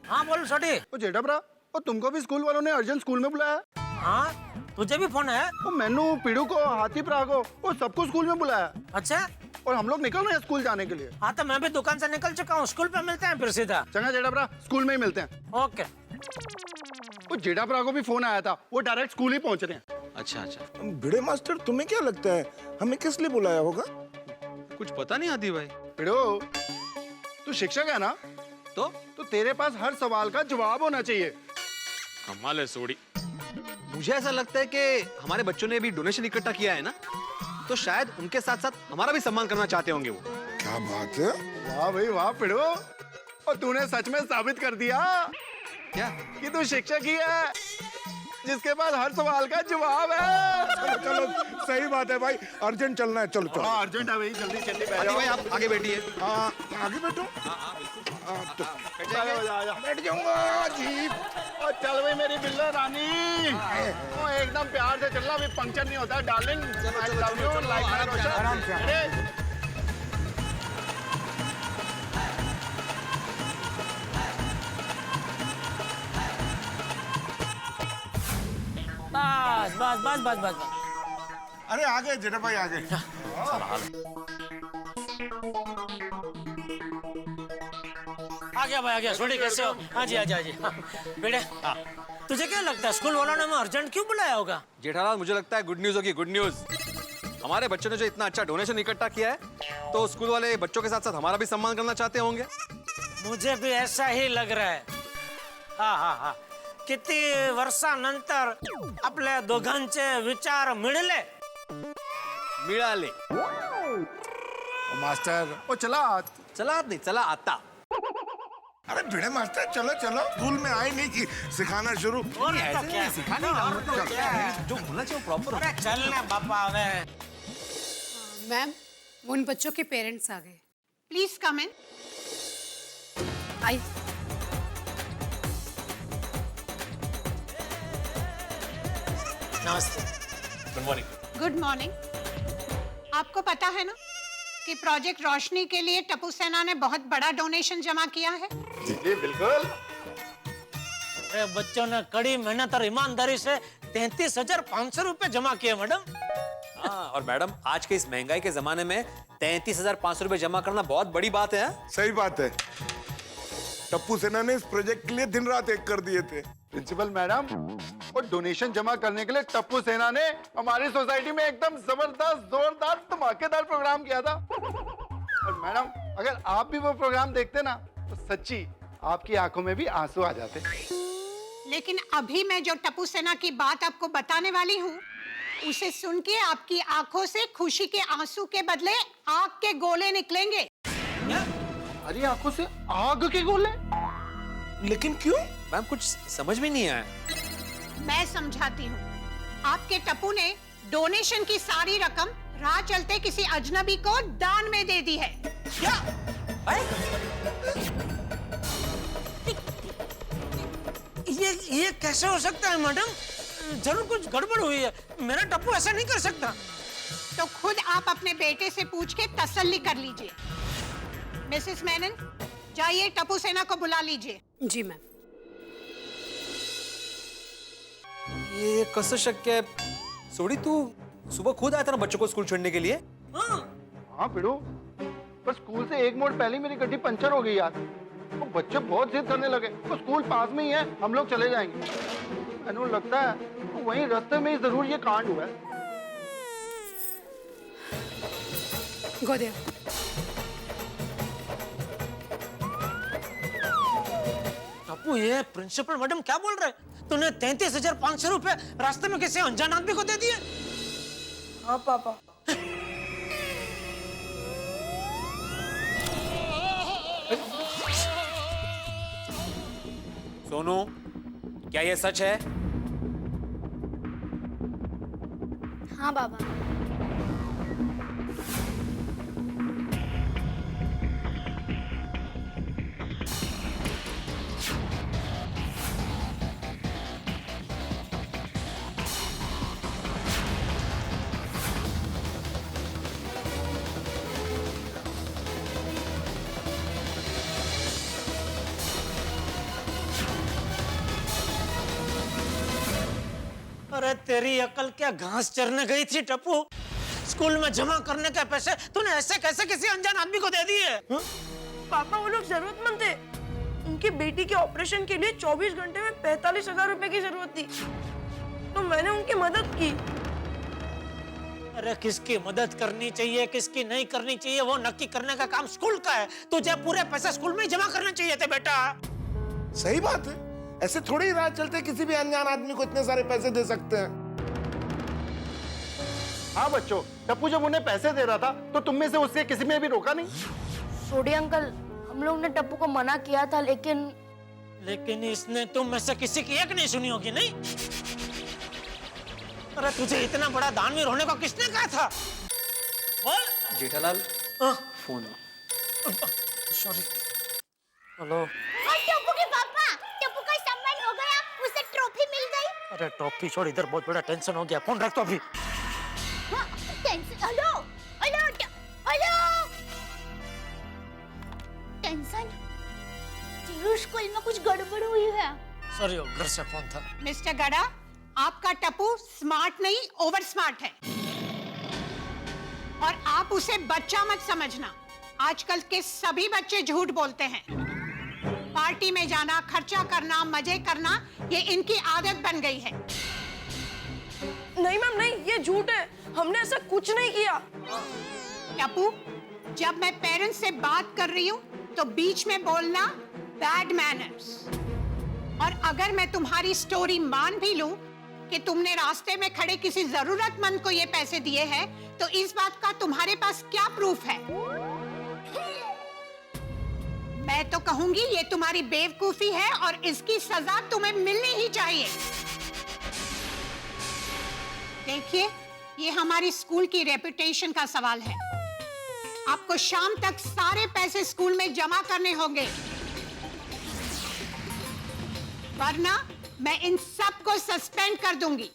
हाँ बोल छोटी। ओ जेठा भरा, और तुमको भी स्कूल वालों ने अर्जेंट स्कूल में बुलाया? हाँ तुझे भी फोन है? वो मैनू, पीड़ू को, हाथी भरा को, वो सबको स्कूल में बुलाया। अच्छा, और हम लोग निकल रहे हैं स्कूल जाने के लिए। हाँ तो मैं भी दुकान से निकल चुका हूँ, स्कूल पे मिलते हैं फिर सीधा। चंगा जेठा भरा, स्कूल में ही मिलते हैं। ओके। वो जेठा भरा को भी फोन आया था, वो डायरेक्ट स्कूल ही पहुंच रहे हैं। अच्छा अच्छा। भिड़े मास्टर, तुम्हें क्या लगता है हमें किस लिए बुलाया होगा? कुछ पता नहीं आती भाई। पीड़ू, तू शिक्षक है ना, तो तेरे पास हर सवाल का जवाब होना चाहिए। कमाल है सोडी। मुझे ऐसा लगता है कि हमारे बच्चों ने अभी डोनेशन इकट्ठा किया है ना, तो शायद उनके साथ साथ हमारा भी सम्मान करना चाहते होंगे वो। क्या बात है? वाह भाई वाह पीड़ू, और तूने सच में साबित कर दिया क्या कि तू शिक्षक ही है जिसके पास हर सवाल का जवाब है। चलो चलो, सही बात है भाई, अर्जेंट चलना है। चलो चलो। हाँ अर्जेंट है भाई, जल्दी जल्दी बैठ जाओ। भाई आप आगे बैठिए। हाँ आगे बैठो। तो बैठ जाऊंगा जी। और चल भाई मेरी बिल्ला रानी, वो एकदम प्यार से चलना, अभी पंक्चर नहीं होता darling. I love you like my Roshan. बस बस बस बस बस बस। अरे आगे जेठा भाई आगे। आ गया भाई आ गया। छोटी कैसे हो? हाँ जी हाँ जी। बेटे तुझे क्या लगता है स्कूल वालों ने हमें अर्जेंट क्यों बुलाया होगा? जेठालाल मुझे लगता है गुड न्यूज होगी, गुड न्यूज। हमारे बच्चों ने जो इतना अच्छा डोनेशन इकट्ठा किया है, तो स्कूल वाले बच्चों के साथ साथ हमारा भी सम्मान करना चाहते होंगे। मुझे भी ऐसा ही लग रहा है। हाँ हाँ हाँ, किती वर्षानंतर आपल्या दोघांचे विचार मिळाले। मास्टर ओ चला नहीं, चला आता। अरे भिड़े मास्टर चलो चलो, स्कूल में आए नहीं कि सिखाना शुरू। सिखाने जो बोलना चाहिए प्रॉपर। अरे चल ना बापा। मैम, उन बच्चों के पेरेंट्स आ गए। प्लीज कम इन। आई। नमस्ते। Good morning. Good morning. आपको पता है ना कि प्रोजेक्ट रोशनी के लिए टप्पू सेना ने बहुत बड़ा डोनेशन जमा किया है? जी बिल्कुल। अरे बच्चों ने कड़ी मेहनत और ईमानदारी से 33,500 रुपए जमा किए मैडम। हाँ, और मैडम आज के इस महंगाई के जमाने में 33,500 रुपए जमा करना बहुत बड़ी बात है। सही बात है। टप्पू सेना ने इस प्रोजेक्ट के लिए दिन रात एक कर दिए थे। प्रिंसिपल मैडम, और डोनेशन जमा करने के लिए टप्पू सेना ने हमारी सोसाइटी में एकदम जबरदस्त जोरदार धमाकेदार प्रोग्राम किया था। और मैडम अगर आप भी वो प्रोग्राम देखते ना, तो सच्ची आपकी आंखों में भी आंसू आ जाते। लेकिन अभी मैं जो टप्पू सेना की बात आपको बताने वाली हूँ, उसे सुन के आपकी आंखों से खुशी के आंसू के बदले आग के गोले निकलेंगे। अरे आंखों से आग के गोले? लेकिन क्यों? मैम कुछ समझ में नहीं आया। मैं समझाती हूँ। आपके टप्पू ने डोनेशन की सारी रकम राह चलते किसी अजनबी को दान में दे दी है। क्या? ये ये कैसे हो सकता है मैडम? जरूर कुछ गड़बड़ हुई है, मेरा टप्पू ऐसा नहीं कर सकता। तो खुद आप अपने बेटे से पूछ के तसल्ली कर लीजिए। मिसेस मेनन, जाइए टप्पू सेना को बुला लीजिए। जी मैम। ये कसं शक्य है? सोडी, तू सुबह खुद आया था ना बच्चों को स्कूल छोड़ने के लिए? हाँ पिड़ू, पर स्कूल से एक मोड़ पहले मेरी गड्डी पंचर हो गई यार। तो बच्चे बहुत जिद करने लगे, तो स्कूल पास में ही है, हम लोग चले जाएंगे। मैंने लगता है तो वहीं रास्ते में ही जरूर ये कांड हुआ है। गोदिया। टप्पू, ये प्रिंसिपल मैडम क्या बोल रहे हैं? तूने 33,500 रुपए रास्ते में किसी अनजान आदमी को दे दिए? हाँ पापा। सोनू, क्या ये सच है? हाँ बाबा। अरे तेरी अकल क्या घास चरने गई थी टप्पू? स्कूल में जमा करने के पैसे तूने ऐसे कैसे किसी अनजान आदमी को दे दिए? पापा वो लोग जरूरतमंद थे। उनकी बेटी के ऑपरेशन के लिए 24 घंटे में 45,000 रुपए की जरूरत थी, तो मैंने उनकी मदद की। अरे किसकी मदद करनी चाहिए, किसकी नहीं करनी चाहिए, वो नक्की करने का काम स्कूल का है। तुझे पूरे पैसे स्कूल में ही जमा करने चाहिए थे बेटा। सही बात है, ऐसे थोड़ी ही राह चलते किसी भी अनजान आदमी को इतने सारे पैसे दे सकते हैं। हाँ बच्चों, टप्पू जब उन्हें पैसे दे रहा था तो तुम में से उससे किसी ने भी रोका नहीं? सोडी अंकल, हम लोग ने टप्पू को मना किया था, लेकिन इसने तुम में से किसी की एक नहीं सुनी होगी, नहीं? अरे तुझे इतना बड़ा दानवीर होने को किसने कहा था? बोल। Jethalal, phone. Sorry. Hello. Tappu के पापा, टप्पू का सम्मान हो गया, उसे ट्रॉफी मिल गई। अरे ट्रॉफी छोड़, इधर बहुत बड़ा टेंशन हो गया। फोन रख तो अभी। Hello hello hello. टेंशन? जरूर स्कूल में कुछ गड़बड़ हुई है। सॉरी, घर से फोन था। मिस्टर गड़ा, आपका टप्पू स्मार्ट नहीं ओवर स्मार्ट है, और आप उसे बच्चा मत समझना। आजकल के सभी बच्चे झूठ बोलते हैं। पार्टी में जाना, खर्चा करना, मजे करना, ये इनकी आदत बन गई है। नहीं मैम नहीं, ये झूठ है, हमने ऐसा कुछ नहीं किया। टप्पू, जब मैं पेरेंट्स से बात कर रही हूँ तो बीच में बोलना बैड मैनर्स। और अगर मैं तुम्हारी स्टोरी मान भी लूं कि तुमने रास्ते में खड़े किसी जरूरतमंद को ये पैसे दिए हैं, तो इस बात का तुम्हारे पास क्या प्रूफ है? मैं तो कहूंगी ये तुम्हारी बेवकूफी है और इसकी सजा तुम्हें मिलनी ही चाहिए। देखिए, ये हमारी स्कूल की रेपुटेशन का सवाल है। आपको शाम तक सारे पैसे स्कूल में जमा करने होंगे, वरना मैं इन सब को सस्पेंड कर दूंगी।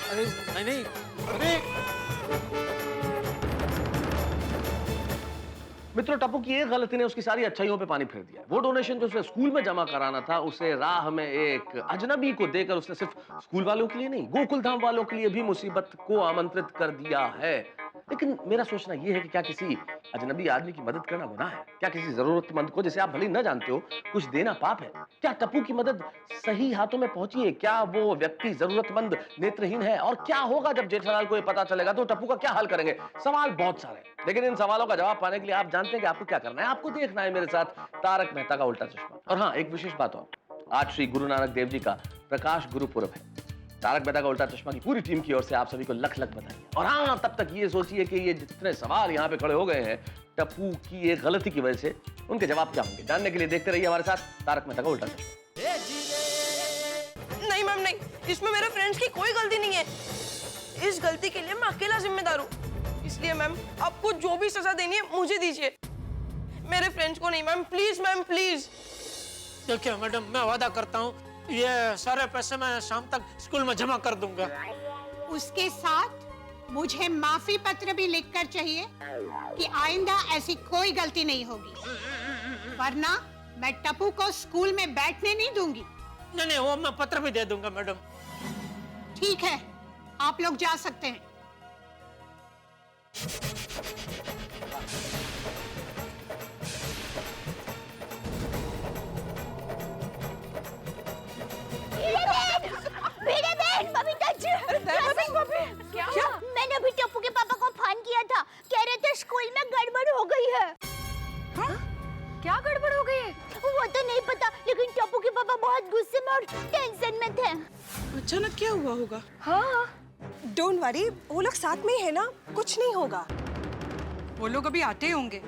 अरे नहीं, अरे मित्रों, टप्पू की एक गलती ने उसकी सारी अच्छाइयों पे पानी फेर दिया। वो डोनेशन जो उसे स्कूल में जमा कराना था, उसे राह में एक अजनबी को देकर उसने सिर्फ स्कूल वालों के लिए नहीं, गोकुल धाम वालों के लिए भी मुसीबत को आमंत्रित कर दिया है। लेकिन मेरा सोचना यह है कि क्या किसी अजनबी आदमी की मदद करना गुनाह है? क्या किसी जरूरतमंद को, जिसे आप भले न जानते हो, कुछ देना पाप है? क्या टप्पू की मदद सही हाथों में पहुंची है? क्या वो व्यक्ति जरूरतमंद, नेत्रहीन है? और क्या होगा जब जेठालाल को ये पता चलेगा? तो टप्पू का क्या हल करेंगे? सवाल बहुत सारे हैं, लेकिन इन सवालों का जवाब पाने के लिए आप जानते हैं कि आपको क्या करना है। आपको देखना है मेरे साथ तारक मेहता का उल्टा चश्मा। और हाँ, एक विशेष बात और, आज श्री गुरु नानक देव जी का प्रकाश गुरुपुरब है। तारक मेहता का उल्टा चश्मा की पूरी टीम की ओर से आप सभी को लख लख बधाई। और हाँ, तब तक ये सोचिए कि ये जितने सवाल यहाँ पे खड़े हो गए हैं टप्पू की एक गलती की वजह से, उनके जवाब क्या होंगे जानने के लिए देखते रहिए हमारे साथ तारक मेहता का उल्टा चश्मा। नहीं मैम नहीं, इसमें मेरे फ्रेंड्स की कोई गलती नहीं है। इस गलती के लिए मैं अकेला जिम्मेदार हूँ। इस इसलिए मैम आपको जो भी सजा देनी है मुझे दीजिए, मेरे फ्रेंड्स को नहीं मैम। Please ma'am, please. देखिए मैडम, मैं वादा करता हूँ ये सारे पैसे मैं शाम तक स्कूल में जमा कर दूंगा। उसके साथ मुझे माफी पत्र भी लिखकर चाहिए कि आइंदा ऐसी कोई गलती नहीं होगी, वरना मैं टप्पू को स्कूल में बैठने नहीं दूंगी। नहीं, वो मैं पत्र भी दे दूंगा मैडम। ठीक है, आप लोग जा सकते हैं। मैंने अभी टप्पू के पापा को फोन किया था, कह रहे थे स्कूल में गड़बड़ हो गई है। हाँ? क्या गड़बड़ हो गई है? वो तो नहीं पता, लेकिन टप्पू के पापा बहुत गुस्से में और टेंशन में थे। अचानक क्या हुआ होगा? हाँ। डोंट वरी, वो लोग साथ में ही है ना, कुछ नहीं होगा। वो लोग अभी आते ही होंगे।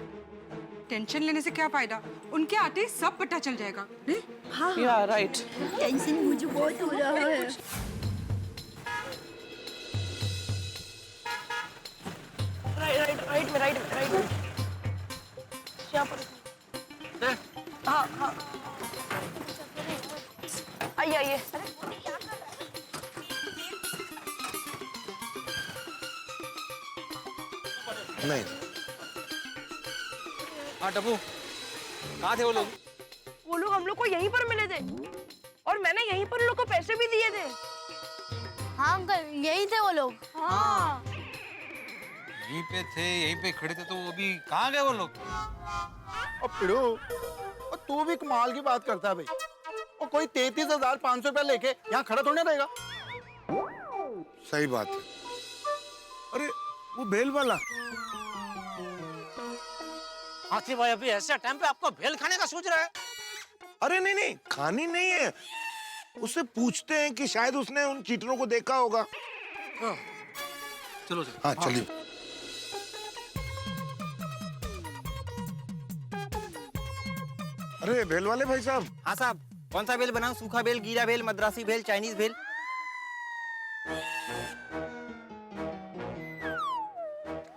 टेंशन लेने से क्या फायदा, उनके आते ही सब पता चल जाएगा। हाँ या राइट। टेंशन मुझे बहुत हो रहा है। राइट में यहाँ पर। हाँ हाँ, आइए आइए। नहीं। हाँ टप्पू, कहाँ थे वो लोग? वो लोग हम लोग को यहीं पर मिले थे और मैंने यहीं पर उन लोग को पैसे भी दिए थे। हाँ अंकल, यही थे वो लोग। हाँ यहीं पे थे, यहीं पे खड़े थे, तो वो अभी कहाँ गए वो लोग? और पिड़ू, और तू भी कमाल की बात करता है भाई। और कोई 33,500 रुपया लेके यहाँ खड़ा थोड़ी ना रहेगा। सही बात है। अरे वो भेल वाला। हाथी भाई अभी ऐसे टाइम पे आपको भेल खाने का सोच रहा है? अरे नहीं नहीं, खानी नहीं है। उससे पूछते हैं कि शायद उसने उन चीटरों को देखा होगा। चलो हाँ चलिए। अरे भेल वाले भाई साहब। हाँ साहब, कौन सा भेल बनाऊं? सूखा भेल, गीला भेल, मद्रासी भेल, चाइनीज भेल?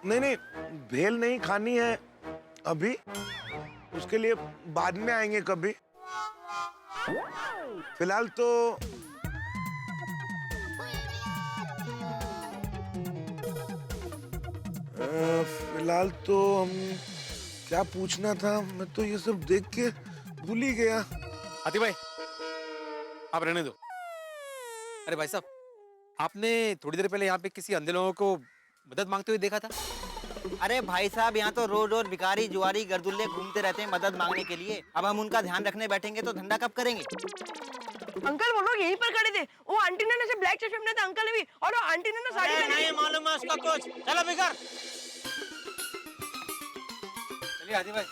नहीं नहीं, भेल नहीं खानी है अभी, उसके लिए बाद में आएंगे कभी। फिलहाल तो हम क्या पूछना था, मैं तो ये सब देख के भूल ही गया। हाथी भाई, आप रहने दो। अरे भाई साहब, आपने थोड़ी देर पहले यहाँ पे किसी अंधे लोगों को मदद मांगते हुए देखा था। अरे भाई साहब, यहाँ तो रोज रोज भिखारी, जुआरी, गर्दुल्ले घूमते रहते हैं मदद मांगने के लिए। अब हम उनका ध्यान रखने बैठेंगे तो धंधा कब करेंगे? अंकल वो लोग यहीं पर खड़े थे, वो आंटी ने ना ब्लैक चश्मे पहने थे, अंकल ने भी, और वो आंटी ने ना साड़ी पहनी थी। नहीं मालूम है उसका कुछ। चलो बिकर। चलिए हाथी भाई।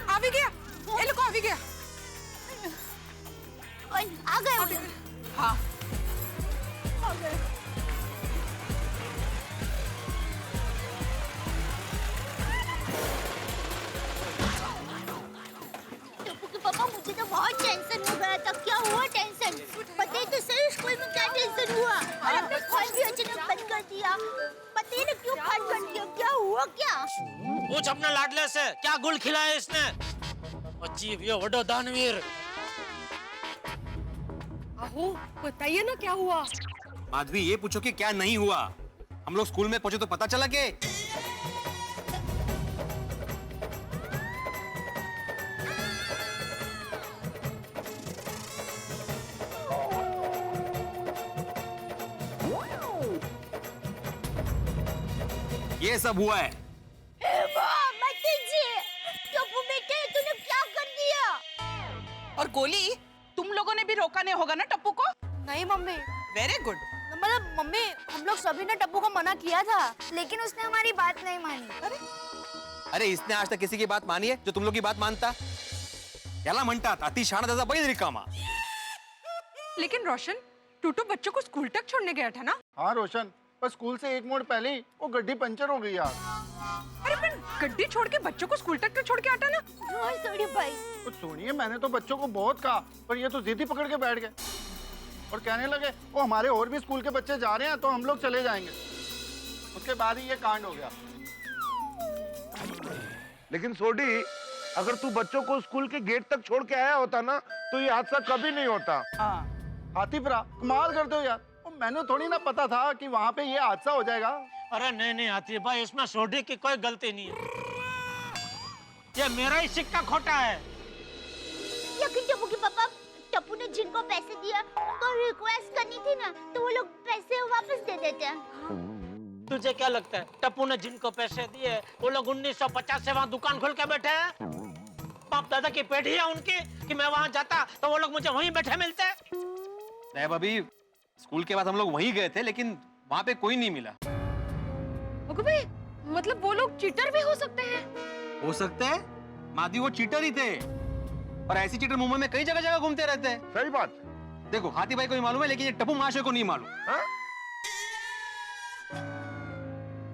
आ भी गया, ये लो आ भी गया। आ गए। हाँ आ गए। टप्पू के पापा, मुझे तो बहुत टेंशन हो गया था। क्या हुआ टेंशन? पता ही तो सही स्कूल में क्या टेंशन हुआ। और अपने फोन भी अचानक बंद कर दिया। पता ही नहीं क्यों बंद कर दिया, क्या हुआ क्या? पूछ अपने लाडले से, क्या गुल खिलाया इसने? अजीब ये वडो दानवीर। अहो, बताइए ना क्या हुआ? माधवी, ये पूछो कि क्या नहीं हुआ। हम लोग स्कूल में पहुंचे तो पता चला कि ये सब हुआ है। मत कीजिए। टप्पू बेटे, तूने क्या कर दिया? और गोली, तुम लोगों ने भी रोका नहीं होगा ना टप्पू को? नहीं मम्मी। Very good. मतलब मम्मी, हम लोग सभी ने टप्पू को मना किया था, लेकिन उसने हमारी बात नहीं मानी। अरे इसने आज तक किसी की बात मानी है जो तुम लोग की बात मानता? याला म्हणतात अति शहाणा त्याचा बैल रिकामा। लेकिन रोशन, टूटू बच्चों को स्कूल तक छोड़ने गया था ना? हाँ रोशन, पर स्कूल से एक मोड़ पहले ही वो गड्डी पंचर हो गई यार। अरे पर गड्डी छोड़ के बच्चों को स्कूल तक तो छोड़ के आता ना। हाँ सॉरी भाई। तो सुनिए, मैंने तो बच्चों को बहुत कहा, पर ये तो जिद ही पकड़ के बैठ गए और कहने लगे वो हमारे और भी स्कूल के बच्चे जा रहे हैं तो हम लोग चले जाएंगे। उसके बाद ही ये कांड हो गया। लेकिन सोडी, अगर तू बच्चों को स्कूल के गेट तक छोड़ के आया होता ना तो ये हादसा कभी नहीं होता। हाथीपुरा कमाल करते हो यार, मैंने थोड़ी ना पता था कि वहाँ पे ये हादसा हो जाएगा। अरे नहीं नहीं हाथी भाई, इसमें सोडी की कोई गलती नहीं है, ये मेरा ही सिक्का खोटा है। लेकिन टप्पू के पापा, टप्पू ने जिनको पैसे दिया उनको रिक्वेस्ट करनी थी ना, तो वो लोग पैसे वापस दे देते हैं। तुझे क्या लगता है टप्पू ने जिनको पैसे दिए वो लोग 1950 से वहाँ दुकान खोल के बैठे हैं? बाप दादा की पेटी है उनकी कि मैं वहाँ जाता तो वो लोग मुझे वहीं बैठे मिलते। नहीं भाभी, स्कूल के बाद हम लोग वहीं गए थे लेकिन वहाँ पे कोई नहीं मिला। भाई मतलब वो लोग चीटर भी हो सकते हैं? हो सकता है माधवी, वो चीटर ही थे और ऐसी चीटर मुंबई में कई जगह जगह घूमते रहते हैं। सही बात। देखो हाथी भाई को ही मालूम है लेकिन ये टप्पू महाशय को नहीं मालूम।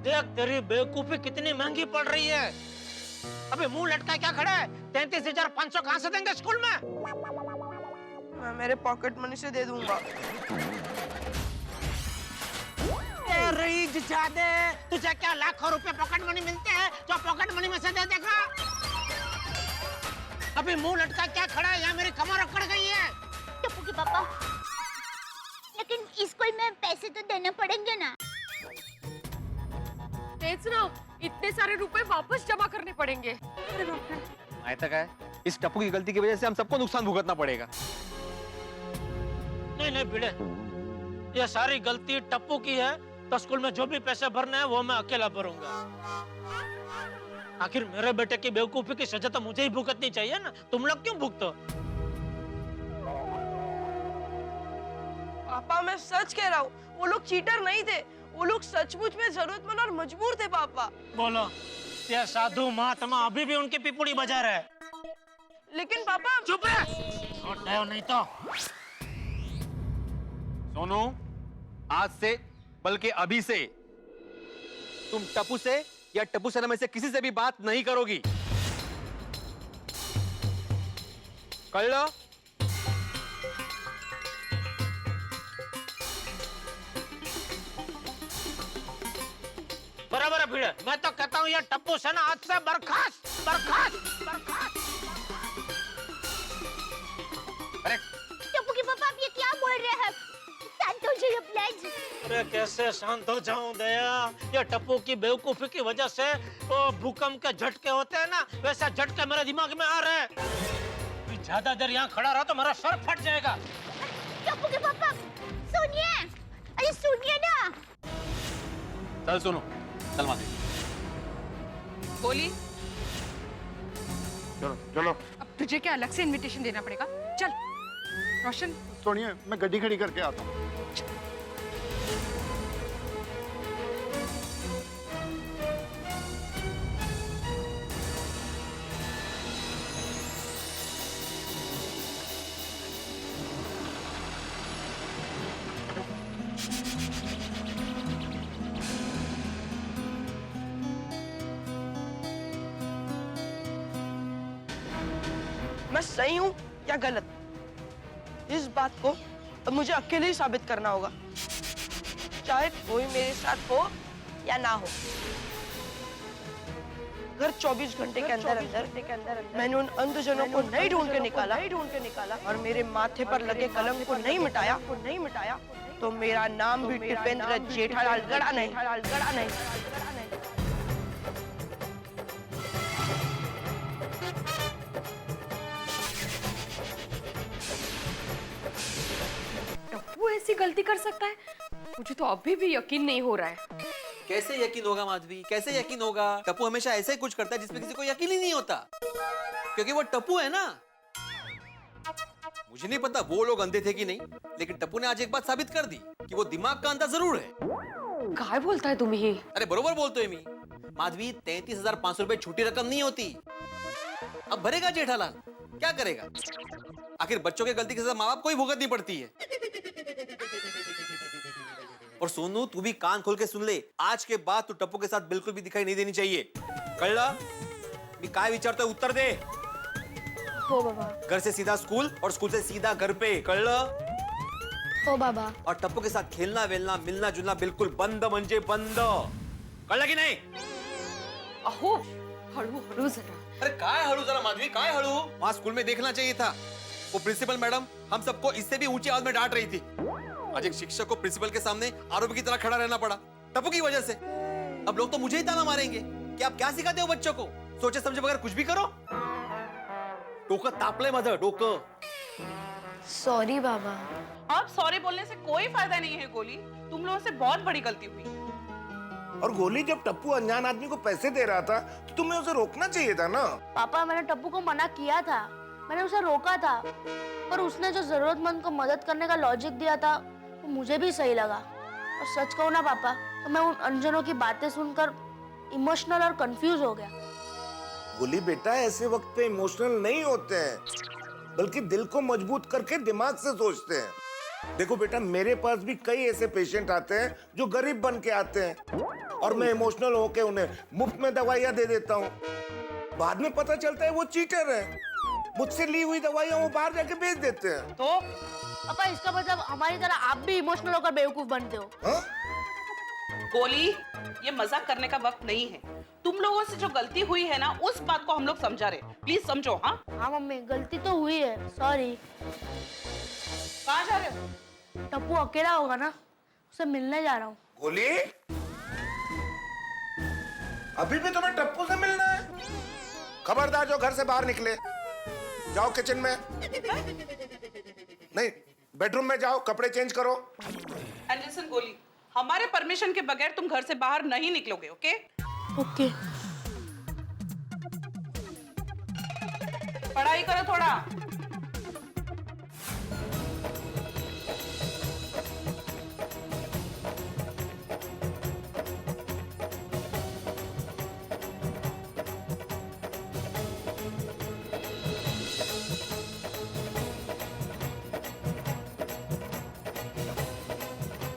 देख तेरी बेवकूफी कितनी महंगी पड़ रही है। अबे मुंह लटका क्या खड़ा है? 33,500 कहाँ से देंगे स्कूल में? मैं मेरे पॉकेट मनी से दे दूंगा। तुझे क्या लाखों रुपए पॉकेट मनी मिलते हैं जो पॉकेट मनी में से दे देगा? अभी मुंह लटका क्या खड़ा है? यहाँ मेरी कमर अकड़ गई है। टप्पू के पापा, लेकिन स्कूल में पैसे तो देने पड़ेंगे ना। तेज ना, इतने सारे रुपए वापस जमा करने पड़ेंगे। ऐसा क्या है? इस टप्पू की गलती की वजह से हम सबको नुकसान भुगतना पड़ेगा। नहीं नहीं भिड़े, ये सारी गलती टप्पू की है तो स्कूल में जो भी पैसे भरने हैं वो मैं अकेला भरूंगा। आखिर मेरे बेटे की बेवकूफी की सजा तो मुझे ही भुगतनी चाहिए ना, तुम लोग क्यों भुगतो? पापा मैं सच कह रहा हूँ, वो लोग चीटर नहीं थे, वो लोग सचमुच में जरूरतमंद और मजबूर थे पापा। बोलो, ये साधु महात्मा अभी भी उनकी पिपुड़ी बजा रहे हैं। लेकिन पापा चुप है, छोड़ दो नहीं तो। सोनू, आज से बल्कि अभी से तुम टप्पू से या टप्पू सेना में से किसी से भी बात नहीं करोगी। कर लो। बराबर है भिड़े, मैं तो कहता हूँ ये टप्पू सेना आज से बर्खास्त बर्खास्त बर्खास्त। अरे टप्पू के पापा, आप ये क्या बोल रहे हैं? शांत हो जाइए प्लीज। अरे कैसे शांत हो जाऊं दया? ये टप्पू की बेवकूफी की वजह से वो भूकंप के झटके होते हैं ना, वैसा झटके मेरे दिमाग में आ रहे हैं। ज्यादा देर यहाँ खड़ा रहा तो मेरा सर फट जाएगा। टप्पू के पापा सुनिए, अरे सुनिए ना। चल सुनो, चल माधवी। बोली चलो चलो। अब तुझे क्या अलग से इनविटेशन देना पड़ेगा? चल रोशन। सुनिए, मैं गड्डी खड़ी करके आता हूँ। मैं सही हूँ या गलत, इस बात को अब मुझे अकेले ही साबित करना होगा, चाहे कोई मेरे साथ हो या ना हो। अगर 24 घंटे के अंदर मैंने उन अंधजनों को नहीं ढूंढ के निकाला और मेरे माथे पर लगे कलंक को नहीं मिटाया तो मेरा नाम भी टिपेंद्र जेठालाल गड़ा नहीं। टप्पू ऐसी गलती कर सकता है? मुझे तो अभी भी यकीन नहीं हो रहा है। कैसे यकीन होगा माधवी, कैसे यकीन होगा? टप्पू हमेशा ऐसा ही कुछ करता है जिसमें किसी को यकीन ही नहीं होता, क्योंकि वो टप्पू है ना। मुझे नहीं पता वो लोग अंधे थे कि नहीं, लेकिन टप्पू ने आज एक बात साबित कर दी कि वो दिमाग का अंधा जरूर है। काय बोलता है तुम ही? अरे बरोबर बोलते हो मी। माधवी, 33,500 रुपए छोटी रकम नहीं होती। अब भरेगा जेठालाल, क्या करेगा? आखिर बच्चों की गलती के साथ माँ बाप को ही भुगतनी पड़ती है। और सोनू तू भी कान खोल के सुन ले, आज के बाद तू टप्पू के साथ बिल्कुल भी दिखाई नहीं देनी चाहिए, कळलं? मी काय विचारतोय उत्तर दे। हो बाबा। घर से सीधा स्कूल और स्कूल से सीधा घर पे, कळलं? हो बाबा। और टप्पू के साथ खेलना वेलना मिलना जुलना बिल्कुल बंद म्हणजे बंद, कळलं की नाही? अहो हळू हळू जरा। अरे काय हळू जरा माधवी, काय हळू? वहाँ स्कूल में देखना चाहिए था, वो प्रिंसिपल मैडम हम सबको इससे भी ऊंची आवाज में डांट रही थी। आज एक शिक्षक को प्रिंसिपल के सामने आरोपी की तरह खड़ा रहना पड़ा टप्पू की वजह से। अब लोग तो मुझे ही ताना मारेंगे कि आप क्या सिखाते हो बच्चों को, सोचे समझे बगैर कुछ भी करो। डोकं तापलंय माझं डोकं। सॉरी बाबा। अब सॉरी बोलने से कोई फायदा नहीं है गोली, तुम लोगों से बहुत बड़ी गलती हुई। और गोली, जब टप्पू अनजान आदमी को पैसे दे रहा था तो तुम्हें उसे रोकना चाहिए था ना। पापा मैंने टप्पू को मना किया था, मैंने उसे रोका था, पर उसने जो जरूरतमंद को मदद करने का लॉजिक दिया था वो मुझे भी सही लगा। और सच कहूँ ना पापा, तो मैं उन अनजानों की बातें सुनकर इमोशनल और कंफ्यूज हो गया। गोली बेटा, ऐसे वक्त पे इमोशनल नहीं होते हैं, बल्कि दिल को मजबूत करके दिमाग से सोचते हैं। देखो बेटा, मेरे पास भी कई ऐसे पेशेंट आते हैं जो गरीब बन के आते हैं और मैं इमोशनल होके उन्हें मुफ्त में दवाइयाँ दे देता हूँ। बाद में पता चलता है वो चीटर है, मुझसे ली हुई दवाइयाँ वो बाहर जाके बेच देते हैं। तो पापा, इसका मतलब हमारी तरह आप भी इमोशनल होकर बेवकूफ बनते हो? गोली, ये मजाक करने का वक्त नहीं है। तुम लोगों से जो गलती हुई है ना, उस बात को हम लोग समझा रहे, प्लीज समझो। हाँ हाँ मम्मी, गलती तो हुई है, सॉरी। कहाँ जा रहे हो? टप्पू अकेला होगा ना, उसे मिलने जा रहा हूँ। गोली, अभी भी तुम्हें टप्पू से मिलना है? खबरदार जो घर से बाहर निकले, जाओ किचन में, नहीं बेडरूम में जाओ, कपड़े चेंज करो। एंड लिसन गोली, हमारे परमिशन के बगैर तुम घर से बाहर नहीं निकलोगे, ओके? ओके। पढ़ाई करो थोड़ा।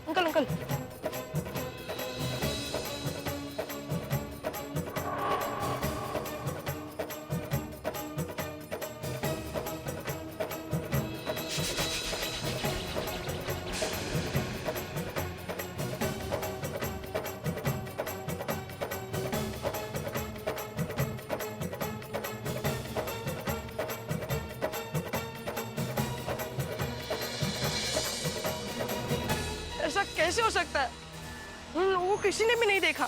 अंकल अंकल, ऐसा कैसे हो सकता है? उन लोगों को किसी ने भी नहीं देखा,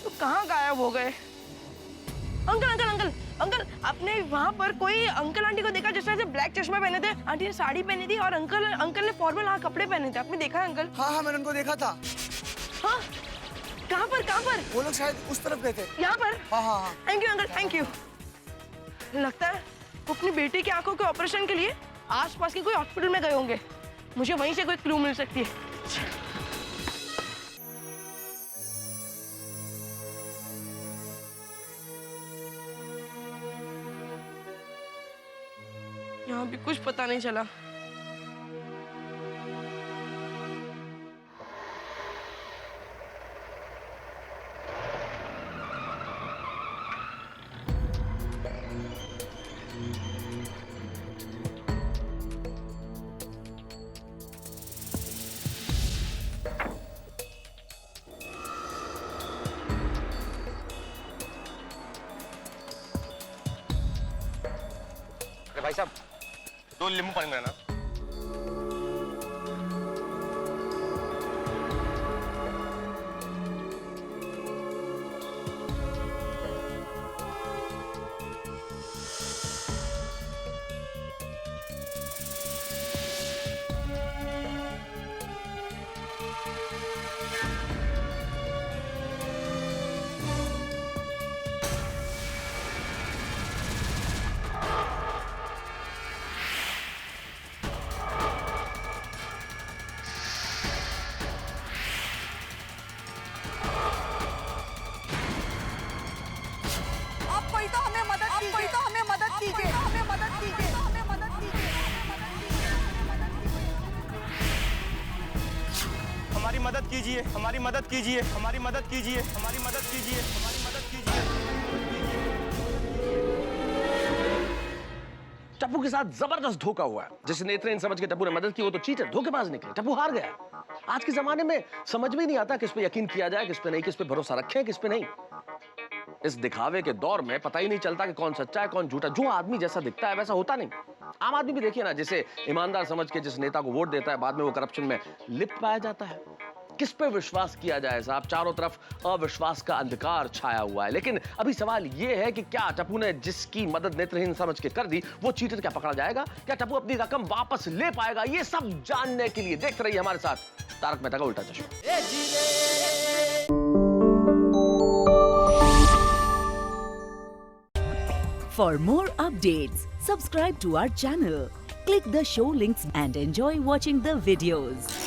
तो कहाँ गायब हो गए? अंकल अंकल अंकल अंकल, आपने वहाँ पर कोई अंकल आंटी को देखा जिसने ब्लैक चश्मा पहने थे, आंटी ने साड़ी पहनी थी और अंकल ने फॉर्मल कपड़े पहने थे, आपने देखा है अंकल? हाँ हाँ, मैंने उनको देखा था। हाँ, कहाँ पर कहाँ पर? वो लोग शायद उस तरफ गए थे। यहाँ पर? हाँ हाँ हाँ। Thank you uncle, thank you. लगता है वो अपनी बेटी की आंखों के ऑपरेशन के लिए आसपास के कोई हॉस्पिटल में गए होंगे, मुझे वहीं से कोई क्लू मिल सकती है। यहाँ भी कुछ पता नहीं चला। भाई साहब, 2 नींबू पानी में ना। हमारी मदद कीजिए, हमारी मदद कीजिए, हमारी मदद कीजिए, हमारी मदद कीजिए, हमारी मदद कीजिए। टप्पू के साथ जबरदस्त धोखा हुआ है। जिसे नेत्रहीन समझ के टप्पू ने मदद की वो तो चीटर, धोखेबाज निकले। टप्पू हार गया। आज के जमाने में समझ में नहीं आता किस पे यकीन किया जाए, किस पे नहीं, किस पे भरोसा रखें, किस पे नहीं। इस दिखावे के दौर में पता ही नहीं चलता कि कौन सच्चा है कौन झूठा। जो आदमी जैसा दिखता है वैसा होता नहीं। आम आदमी भी देखिए ना, जिसे ईमानदार समझ के जिस नेता को वोट देता है, बाद में वो करप्शन में लिप्त पाया जाता है। किस पे विश्वास किया जाए साहब? चारों तरफ अविश्वास का अंधकार छाया हुआ है। लेकिन अभी सवाल यह है कि क्या टप्पू ने जिसकी मदद नेत्रहीन समझ के कर दी वो चीटर क्या पकड़ा जाएगा? क्या टप्पू अपनी रकम वापस ले पाएगा? ये सब जानने के लिए देखते रहिए हमारे साथ तारक मेहता का उल्टा चश्मा। For more updates, subscribe to our channel, click the show links and enjoy watching the videos.